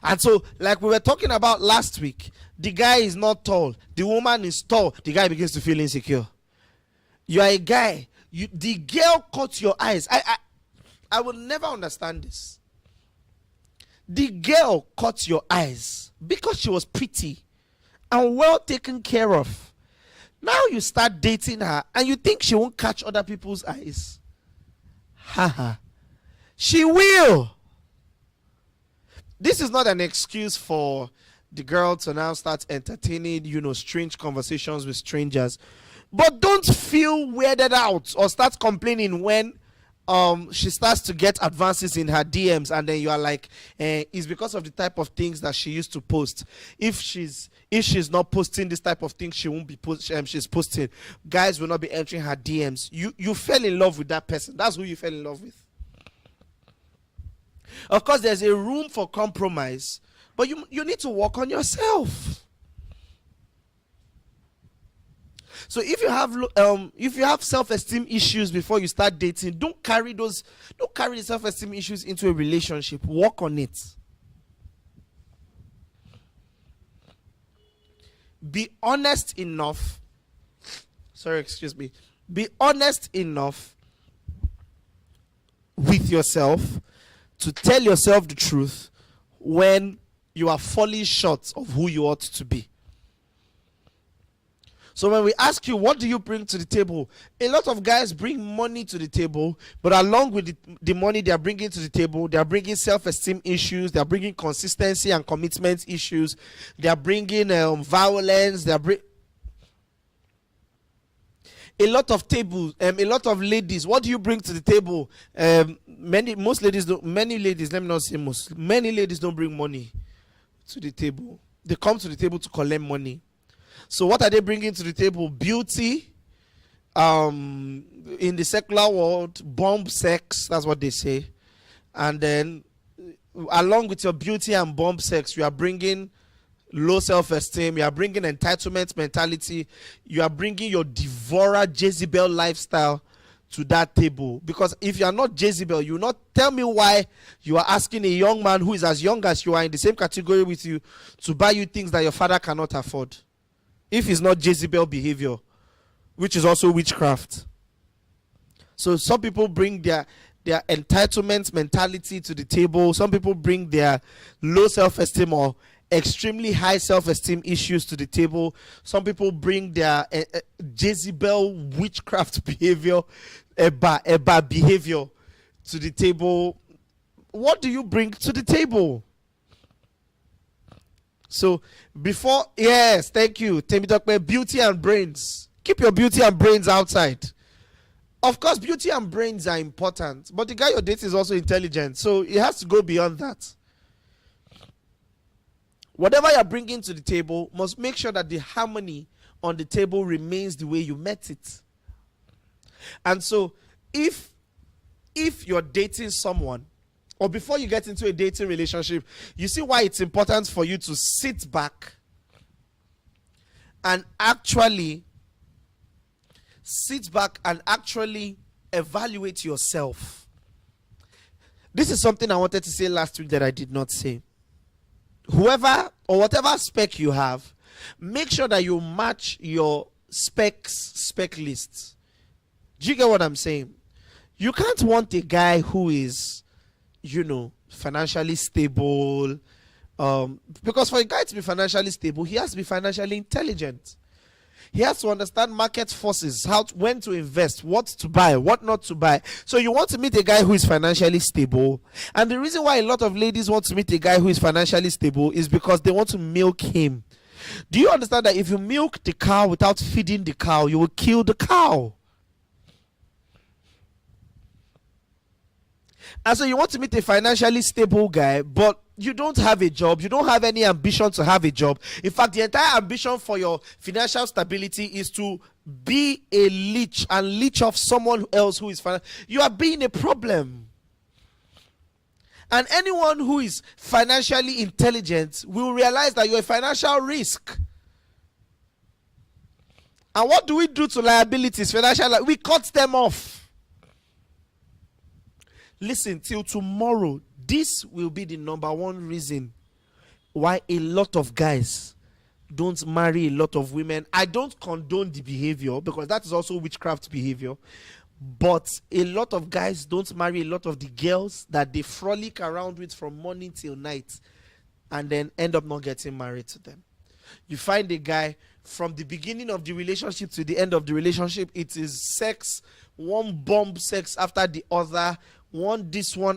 And so, like we were talking about last week, the guy is not tall, the woman is tall, the guy begins to feel insecure. You are a guy, the girl caught your eyes. I will never understand this. The girl caught your eyes because she was pretty and well taken care of. Now you start dating her and you think she won't catch other people's eyes. Haha. She will. This is not an excuse for the girl to now start entertaining, strange conversations with strangers. But don't feel weirded out or start complaining when she starts to get advances in her DMs, and then you are like, it's because of the type of things that she used to post. If she's not posting this type of things, she won't be she's posting. Guys will not be entering her DMs. You fell in love with that person. That's who you fell in love with. Of course, there's a room for compromise, but you need to work on yourself. So if you have self-esteem issues before you start dating, don't carry the self-esteem issues into a relationship. Work on it. Be honest enough. Be honest enough with yourself to tell yourself the truth when you are falling short of who you ought to be. So when we ask you, what do you bring to the table? A lot of guys bring money to the table, but along with the money they are bringing to the table, they are bringing self-esteem issues, they are bringing consistency and commitment issues, they are bringing violence, a lot of ladies. What do you bring to the table? Many ladies don't bring money to the table. They come to the table to collect money. So what are they bringing to the table? Beauty. In the secular world, bomb sex. That's what they say. And then, along with your beauty and bomb sex, you are bringing low self-esteem. You are bringing entitlement mentality. You are bringing your devourer Jezebel lifestyle to that table. Because if you are not Jezebel, you will not tell me why you are asking a young man who is as young as you are in the same category with you to buy you things that your father cannot afford. If it's not Jezebel behavior, which is also witchcraft. So some people bring their entitlement mentality to the table. Some people bring their low self-esteem or extremely high self-esteem issues to the table. Some people bring their Jezebel witchcraft behavior, Eba behavior to the table. What do you bring to the table? So yes, thank you, Temitope. Beauty and brains. Keep your beauty and brains outside. Of course, beauty and brains are important, but the guy you're dating is also intelligent, so it has to go beyond that. Whatever you're bringing to the table must make sure that the harmony on the table remains the way you met it. And so, if you're dating someone, or before you get into a dating relationship, you see why it's important for you to sit back and actually evaluate yourself. This is something I wanted to say last week that I did not say. Whoever or whatever spec you have, make sure that you match your spec lists. Do you get what I'm saying? You can't want a guy who is, financially stable. Because for a guy to be financially stable, he has to be financially intelligent. He has to understand market forces, when to invest, what to buy, what not to buy. So you want to meet a guy who is financially stable. And the reason why a lot of ladies want to meet a guy who is financially stable is because they want to milk him. Do you understand that if you milk the cow without feeding the cow, you will kill the cow? And so you want to meet a financially stable guy, but you don't have a job, you don't have any ambition to have a job. In fact, the entire ambition for your financial stability is to be a leech and leech off someone else who is you are being a problem. And anyone who is financially intelligent will realize that you're a financial risk. And what do we do to liabilities? We cut them off. Listen, till tomorrow, this will be the number one reason why a lot of guys don't marry a lot of women. I don't condone the behavior, because that is also witchcraft behavior. But a lot of guys don't marry a lot of the girls that they frolic around with from morning till night, and then end up not getting married to them. You find a guy from the beginning of the relationship to the end of the relationship, it is sex, one bomb sex after the other, one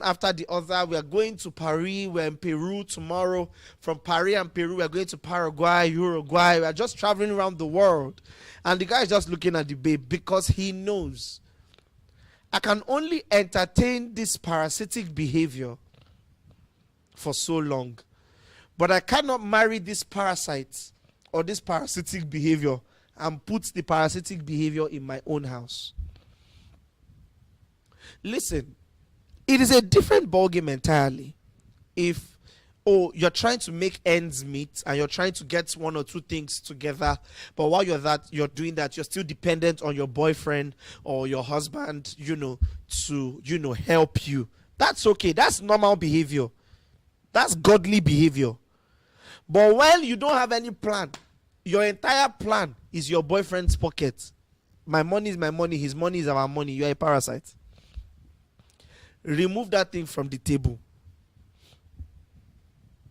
after the other. We are going to Paris, we're in Peru tomorrow. From Paris and Peru, we're going to Paraguay, Uruguay. We are just traveling around the world. And the guy is just looking at the babe, because he knows, I can only entertain this parasitic behavior for so long, but I cannot marry this parasite or this parasitic behavior and put the parasitic behavior in my own house. Listen, it is a different ballgame entirely if you're trying to make ends meet and you're trying to get one or two things together, but while you're doing that, you're still dependent on your boyfriend or your husband, to help you. That's okay. That's normal behavior. That's godly behavior. But when you don't have any plan, your entire plan is your boyfriend's pocket. My money is my money, his money is our money. You're a parasite. Remove that thing from the table.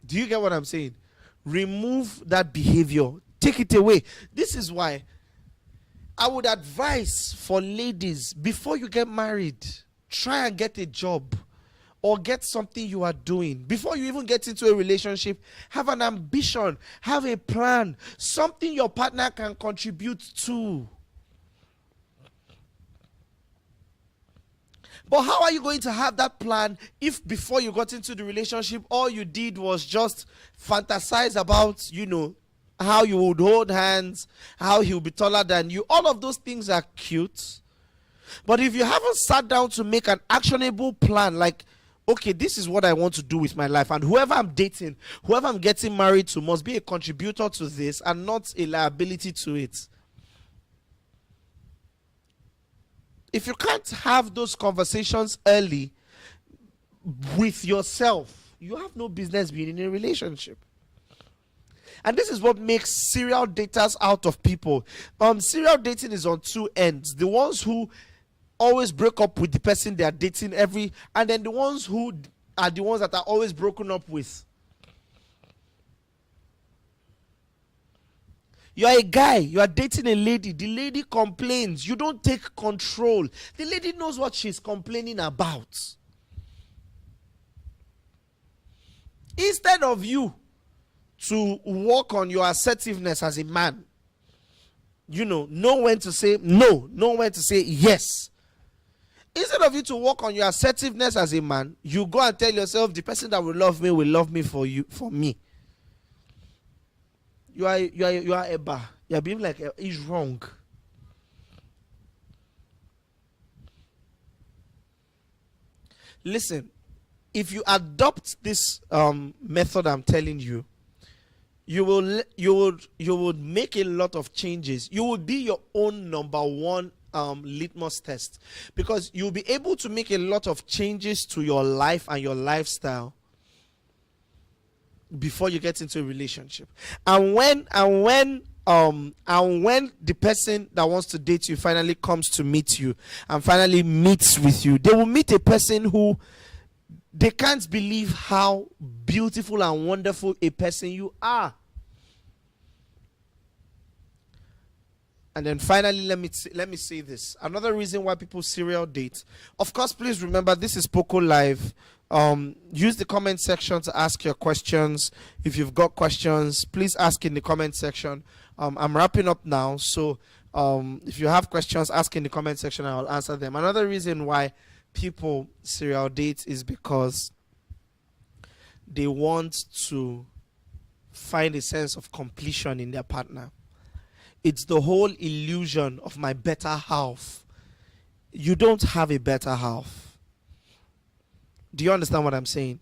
Do you get what I'm saying? Remove that behavior. Take it away. This is why I would advise for ladies, before you get married, try and get a job or get something you are doing. Before you even get into a relationship, have an ambition, have a plan, something your partner can contribute to. But how are you going to have that plan if before you got into the relationship, all you did was just fantasize about, how you would hold hands, how he will be taller than you? All of those things are cute. But if you haven't sat down to make an actionable plan, like, okay, this is what I want to do with my life, and whoever I'm dating, whoever I'm getting married to must be a contributor to this and not a liability to it. If you can't have those conversations early with yourself, you have no business being in a relationship. And this is what makes serial daters out of people. Serial dating is on two ends. The ones who always break up with the person they are dating and then the ones who are the ones that are always broken up with. You are a guy, you are dating a lady, the lady complains, you don't take control. The lady knows what she's complaining about. Instead of you to work on your assertiveness as a man, know when to say no, know when to say yes. Instead of you to work on your assertiveness as a man, you go and tell yourself, the person that will love me for me. You are Eba. You are being like it's wrong. Listen, if you adopt this method I'm telling you, you will make a lot of changes. You will be your own number one litmus test, because you'll be able to make a lot of changes to your life and your lifestyle before you get into a relationship. And when the person that wants to date you finally comes to meet you and finally meets with you, they will meet a person who they can't believe how beautiful and wonderful a person you are. And then finally, let me say this. Another reason why people serial date. Of course, please remember, this is Poco Live. Use the comment section to ask your questions. If you've got questions, please ask in the comment section. I'm wrapping up now, so if you have questions, ask in the comment section and I'll answer them. Another reason why people serial date is because they want to find a sense of completion in their partner. It's the whole illusion of my better half. You don't have a better half. Do you understand what I'm saying?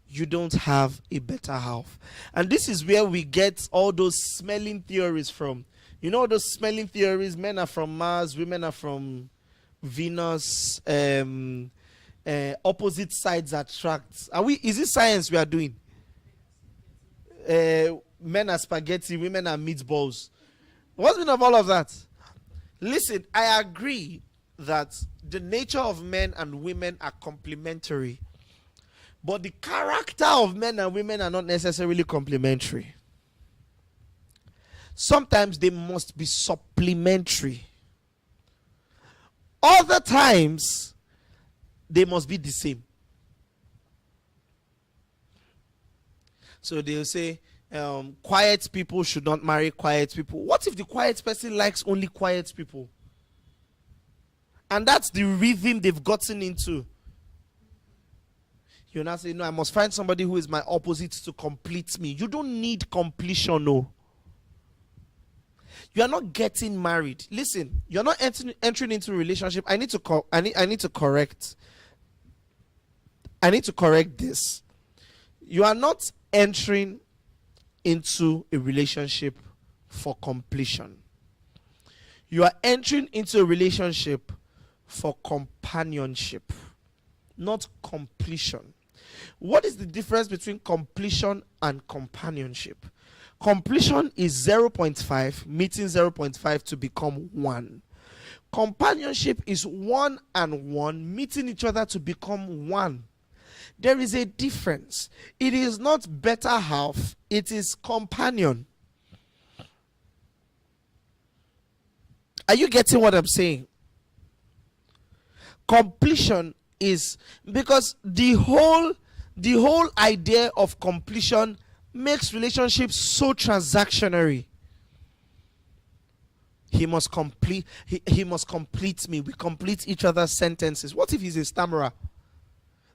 You don't have a better half. And this is where we get all those smelling theories from. You know those smelling theories? Men are from Mars, women are from Venus, opposite sides attract. Is it science we are doing? Men are spaghetti, women are meatballs. What's the meaning of all of that? Listen, I agree that the nature of men and women are complementary. But the character of men and women are not necessarily complementary. Sometimes they must be supplementary. Other times, they must be the same. So they'll say, quiet people should not marry quiet people. What if the quiet person likes only quiet people? And that's the rhythm they've gotten into. You now say, no, I must find somebody who is my opposite to complete me. You don't need completion, no. You are not getting married. Listen, you're not entering into a relationship. I need to correct this. You are not entering into a relationship for completion. You are entering into a relationship for companionship, not completion. What is the difference between completion and companionship? Completion is 0.5 meeting 0.5 to become 1. Companionship is 1 and 1 meeting each other to become 1. There is a difference. It is not better half, it is companion. Are you getting what I'm saying? Completion is because the whole idea of completion makes relationships so transactionary. He must complete me. We complete each other's sentences. What if he's a stammerer?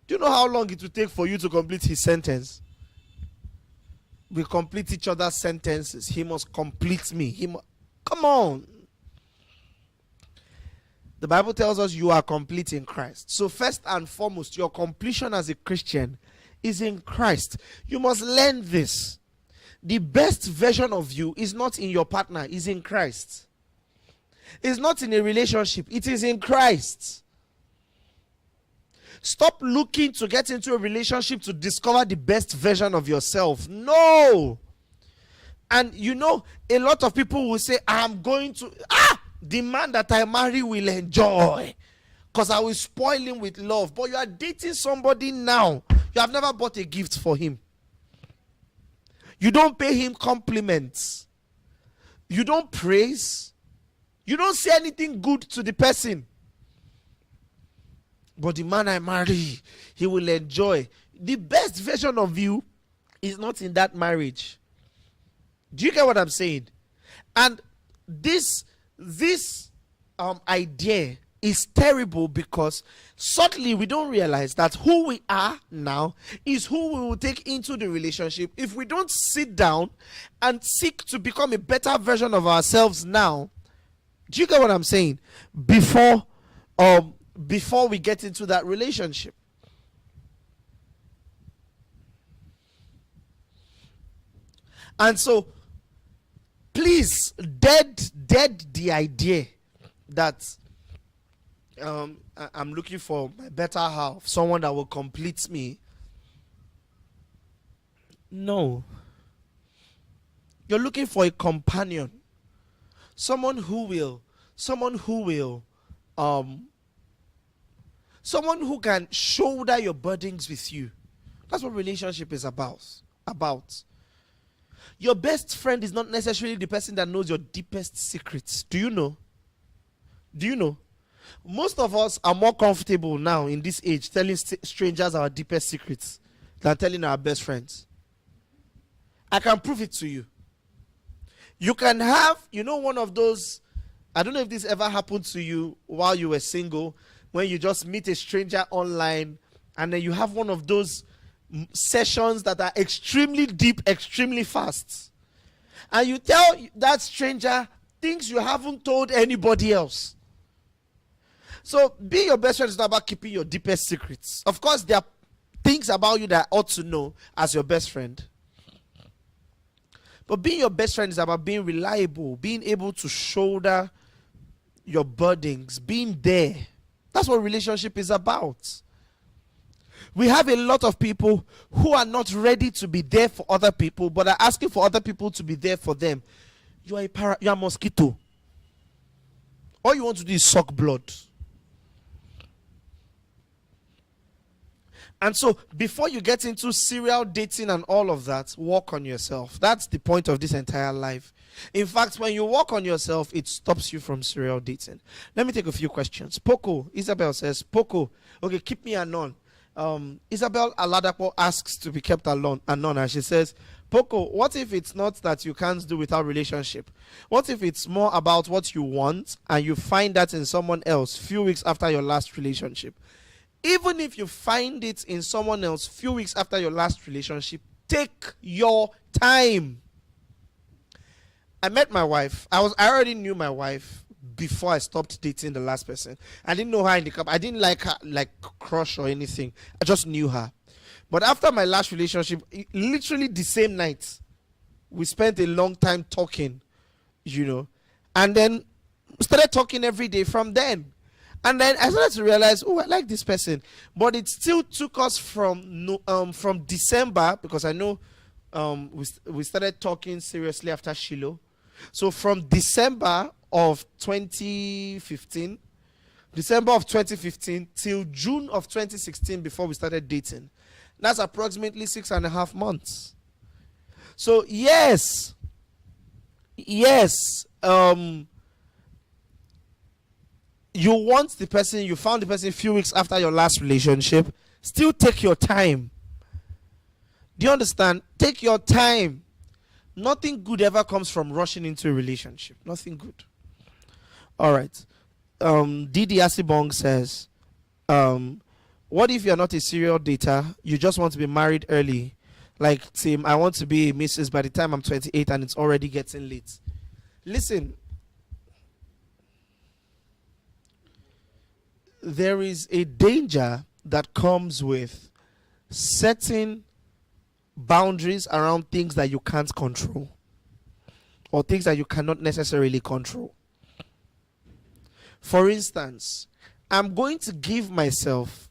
Do you know how long it will take for you to complete his sentence? We complete each other's sentences. He must complete me. Come on. The Bible tells us you are complete in Christ. So first and foremost, your completion as a Christian is in Christ. You must learn this. The best version of you is not in your partner, is in Christ. It's not in a relationship, it is in Christ. Stop looking to get into a relationship to discover the best version of yourself. No. And you know, a lot of people will say, I'm going to, the man that I marry will enjoy, because I will spoil him with love. But you are dating somebody now. You have never bought a gift for him. You don't pay him compliments. You don't praise. You don't say anything good to the person. But the man I marry, he will enjoy. The best version of you is not in that marriage. Do you get what I'm saying? And this idea is terrible because subtly we don't realize that who we are now is who we will take into the relationship. If we don't sit down and seek to become a better version of ourselves now, do you get what I'm saying? Before we get into that relationship. And so, please, dead the idea that I'm looking for my better half, someone that will complete me. No. You're looking for a companion. Someone who can shoulder your burdens with you. That's what relationship is about. Your best friend is not necessarily the person that knows your deepest secrets. Do you know? Most of us are more comfortable now in this age telling strangers our deepest secrets than telling our best friends. I can prove it to you. You can have, one of those, I don't know if this ever happened to you while you were single, when you just meet a stranger online and then you have one of those sessions that are extremely deep, extremely fast, and you tell that stranger things you haven't told anybody else. So being your best friend is not about keeping your deepest secrets. Of course, there are things about you that I ought to know as your best friend. But being your best friend is about being reliable, being able to shoulder your burdens, being there. That's what relationship is about. We have a lot of people who are not ready to be there for other people, but are asking for other people to be there for them. You are a mosquito. All you want to do is suck blood. And so, before you get into serial dating and all of that, work on yourself. That's the point of this entire life. In fact, when you work on yourself, it stops you from serial dating. Let me take a few questions. Poco, Isabel says, Poco, okay, keep me anon. Isabel Aladapo asks to be kept anon, and she says, Poco, what if it's not that you can't do without relationship? What if it's more about what you want and you find that in someone else few weeks after your last relationship? Even if you find it in someone else few weeks after your last relationship, take your time. I met my wife. I already knew my wife before I stopped dating the last person. I didn't know her in the cup. I didn't like her, like crush or anything. I just knew her. But after my last relationship, literally the same night, we spent a long time talking, and then started talking every day from then. And then I started to realize, I like this person. But it still took us from December, because I know we started talking seriously after Shiloh. So from December of 2015 till June of 2016 before we started dating. That's approximately 6.5 months. So yes, you want the person, you found the person a few weeks after your last relationship, still take your time. Do you understand? Take your time. Nothing good ever comes from rushing into a relationship. Nothing good. All right. Didi Asibong says, what if you're not a serial dater? You just want to be married early. Like, Tim, I want to be a Mrs. by the time I'm 28 and it's already getting late. Listen, there is a danger that comes with setting boundaries around things that you can't control or things that you cannot necessarily control. For instance, I'm going to give myself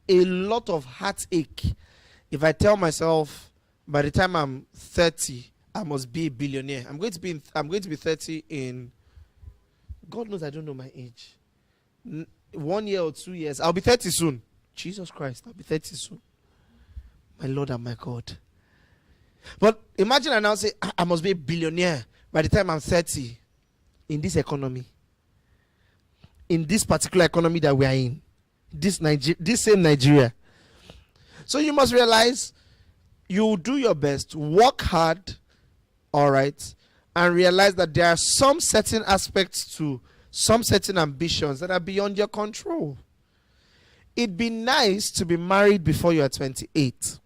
a lot of heartache if I tell myself by the time I'm 30 I must be a billionaire. I'm going to be 30 in, God knows I don't know my age, 1 year or 2 years. I'll be 30 soon. Jesus Christ, I'll be 30 soon. My Lord and my God. But imagine I now say I must be a billionaire by the time I'm 30 in this economy. In this particular economy that we are in. This same Nigeria. So you must realize you do your best, work hard, all right, and realize that there are some certain aspects to some certain ambitions that are beyond your control. It'd be nice to be married before you are 28.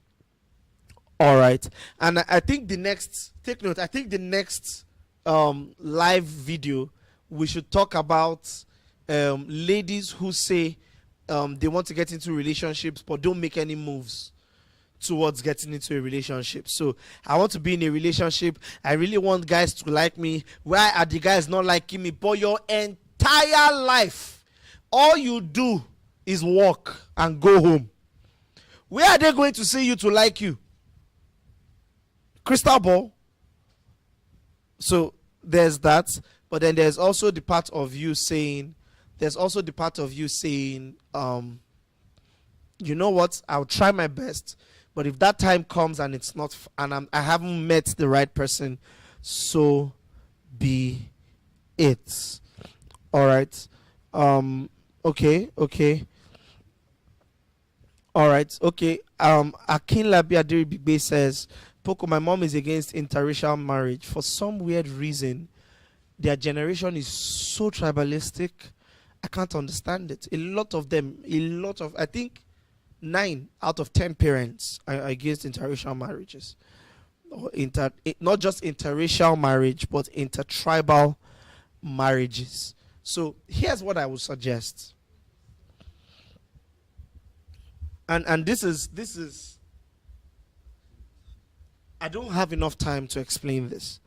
All right. And I think the next, take note, I think the next live video, we should talk about ladies who say they want to get into relationships but don't make any moves towards getting into a relationship. So I want to be in a relationship. I really want guys to like me. Why are the guys not liking me? But your entire life, all you do is work and go home. Where are they going to see you to like you? Crystal ball. So there's that. But then there's also the part of you saying, you know what, I'll try my best, but if that time comes and it's not, I haven't met the right person, so be it. All right. Okay. All right. Okay. Akin Labiadiri Bigbe says, Poco, my mom is against interracial marriage. For some weird reason, their generation is so tribalistic I can't understand it. A lot of them, I think 9 out of 10 parents are against interracial marriages. Or not just interracial marriage, but intertribal marriages. So here's what I would suggest. And this is I don't have enough time to explain this,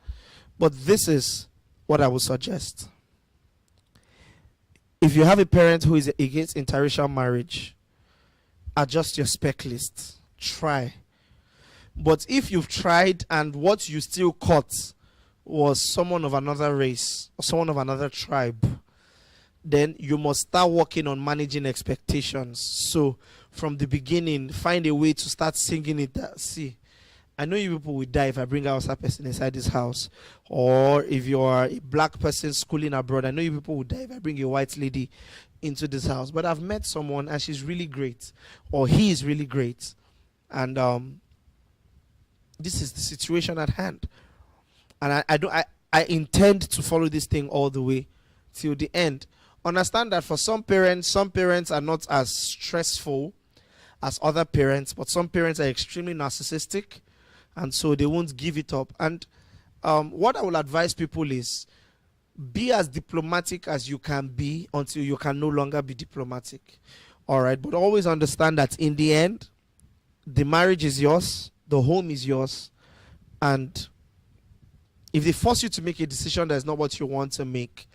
but this is what I would suggest. If you have a parent who is against interracial marriage, adjust your spec list. Try. But if you've tried and what you still caught was someone of another race or someone of another tribe, then you must start working on managing expectations. So from the beginning, find a way to start singing it. See, I know you people will die if I bring a Hausa person inside this house. Or if you are a black person schooling abroad, I know you people will die if I bring a white lady into this house. But I've met someone and she's really great. Or he is really great. And this is the situation at hand. And I intend to follow this thing all the way till the end. Understand that for some parents are not as stressful as other parents, but some parents are extremely narcissistic, and so they won't give it up. And what I will advise people is be as diplomatic as you can be until you can no longer be diplomatic. All right, but always understand that in the end, the marriage is yours, the home is yours, and if they force you to make a decision that is not what you want to make,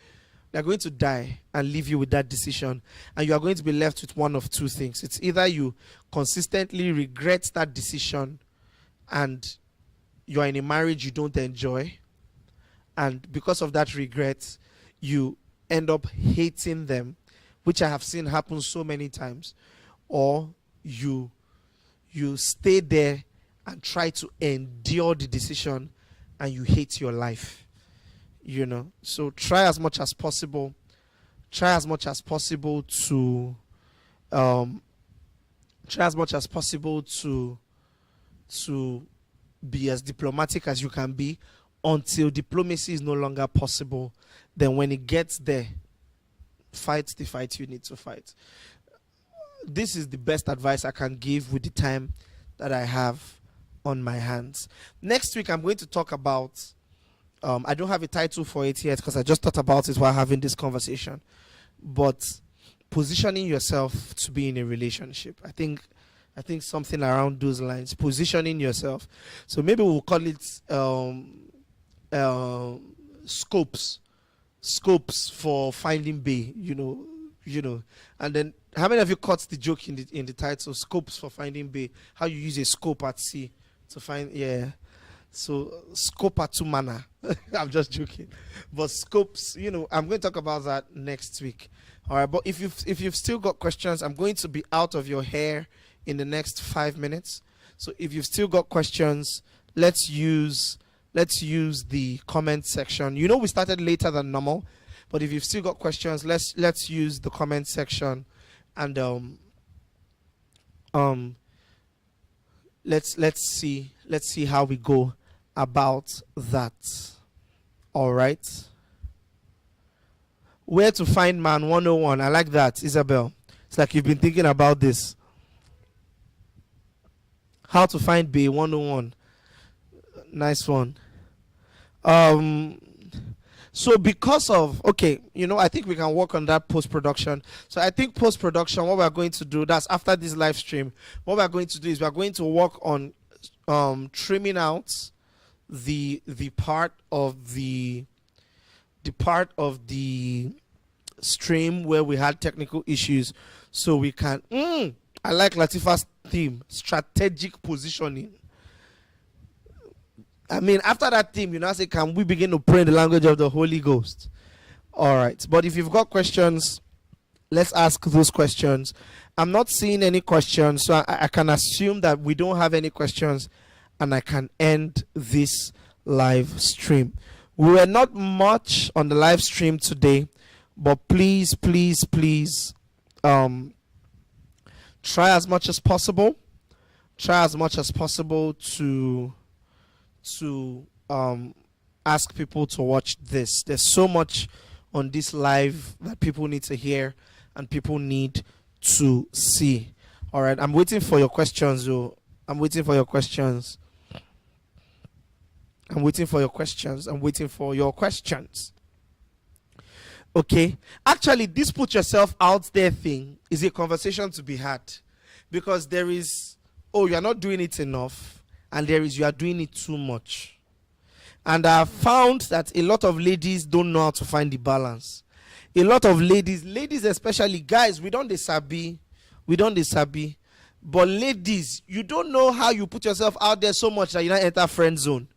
they're going to die and leave you with that decision, and you are going to be left with one of two things. It's either you consistently regret that decision and you are in a marriage you don't enjoy, and because of that regret you end up hating them, which I have seen happen so many times, or you stay there and try to endure the decision and you hate your life. So try as much as possible to be as diplomatic as you can be until diplomacy is no longer possible. Then when it gets there, fight the fight you need to fight. This is the best advice I can give with the time that I have on my hands. Next week I'm going to talk about I don't have a title for it yet because I just thought about it while having this conversation, but positioning yourself to be in a relationship. I think something around those lines, positioning yourself. So maybe we'll call it scopes for finding bay, and then how many of you caught the joke in the title, scopes for finding bay, how you use a scope at sea to find, so scope at two manner. I'm just joking, but scopes, I'm going to talk about that next week. All right, but if you've still got questions, I'm going to be out of your hair in the next 5 minutes. So if you've still got questions, let's use the comment section. We started later than normal, but if you've still got questions, let's use the comment section, and let's see how we go about that. All right. Where to find man 101. I like that, Isabel. It's like you've been thinking about this. How to find Bay 101. Nice one. So because of, I think we can work on that post-production. So I think post-production, what we're going to do, that's after this live stream, what we're going to do is we're going to work on trimming out the part of the stream where we had technical issues, so we can I like Latifa's theme, strategic positioning. I mean, after that theme, I say, can we begin to pray in the language of the Holy Ghost? All right, but if you've got questions, let's ask those questions. I'm not seeing any questions, so I can assume that we don't have any questions, and I can end this live stream. We were not much on the live stream today, but please try as much as possible to ask people to watch this. There's so much on this live that people need to hear and people need to see. All right, I'm waiting for your questions. I'm waiting for your questions. I'm waiting for your questions. I'm waiting for your questions. Okay. Actually, this put yourself out there thing is a conversation to be had, because there is, oh, you are not doing it enough, and there is, you are doing it too much. And I found that a lot of ladies don't know how to find the balance. A lot of ladies especially, guys, we don't disabi. But ladies, you don't know how you put yourself out there so much that you don't enter friend zone.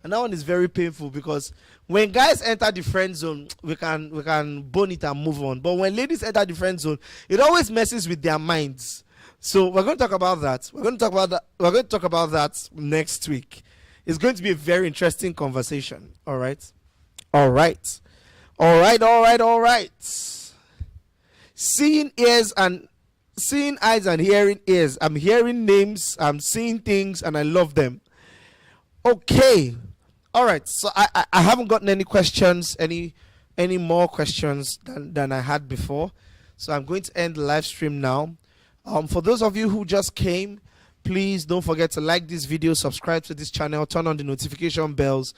And that one is very painful, because when guys enter the friend zone, we can bone it and move on. But when ladies enter the friend zone, it always messes with their minds. So we're going to talk about that. We're going to talk about that next week. It's going to be a very interesting conversation. All right. Seeing eyes and hearing ears. I'm hearing names, I'm seeing things, and I love them. Okay. All right. So I haven't gotten any questions, any more questions than I had before. So I'm going to end the live stream now. For those of you who just came, please don't forget to like this video, subscribe to this channel, turn on the notification bells,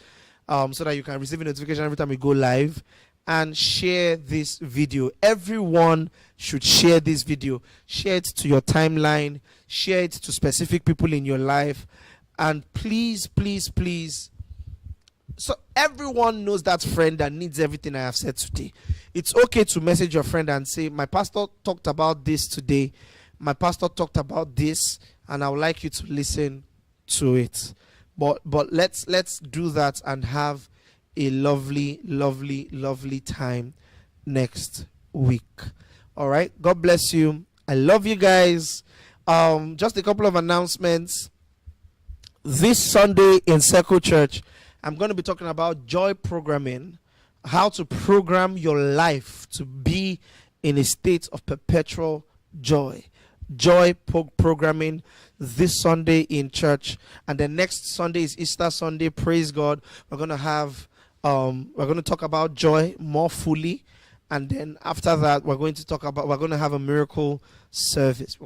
so that you can receive a notification every time we go live, and share this video. Everyone should share this video. Share it to your timeline, share it to specific people in your life, and please, so everyone knows that friend that needs everything I have said today. It's okay to message your friend and say, my pastor talked about this today, my pastor talked about this, and I would like you to listen to it. But let's do that and have a lovely time next week. All right, God bless you. I love you guys. Just a couple of announcements. This Sunday in Circle Church, I'm going to be talking about joy programming, how to program your life to be in a state of perpetual joy. Programming this Sunday in church, and the next Sunday is Easter Sunday. Praise God. We're going to have we're going to talk about joy more fully, and then after that we're going to have a miracle service.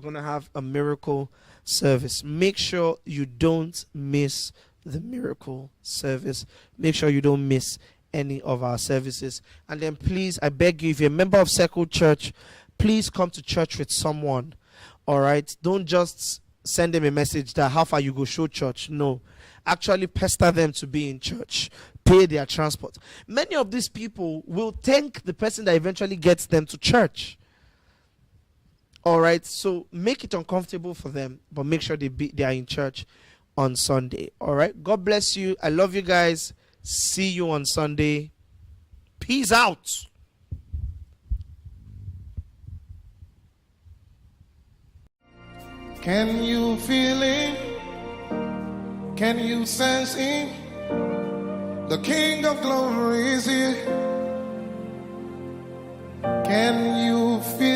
Make sure you don't miss the miracle service. Make sure you don't miss any of our services. And then please, I beg you, if you're a member of Circle Church, please come to church with someone. All right, don't just send them a message that how far you go show church. No, actually pester them to be in church. Pay their transport. Many of these people will thank the person that eventually gets them to church. All right, so make it uncomfortable for them, but make sure they are in church on Sunday. All right, God bless you. I love you guys. See you on Sunday. Peace out. Can you feel it? Can you sense it? The King of Glory is here.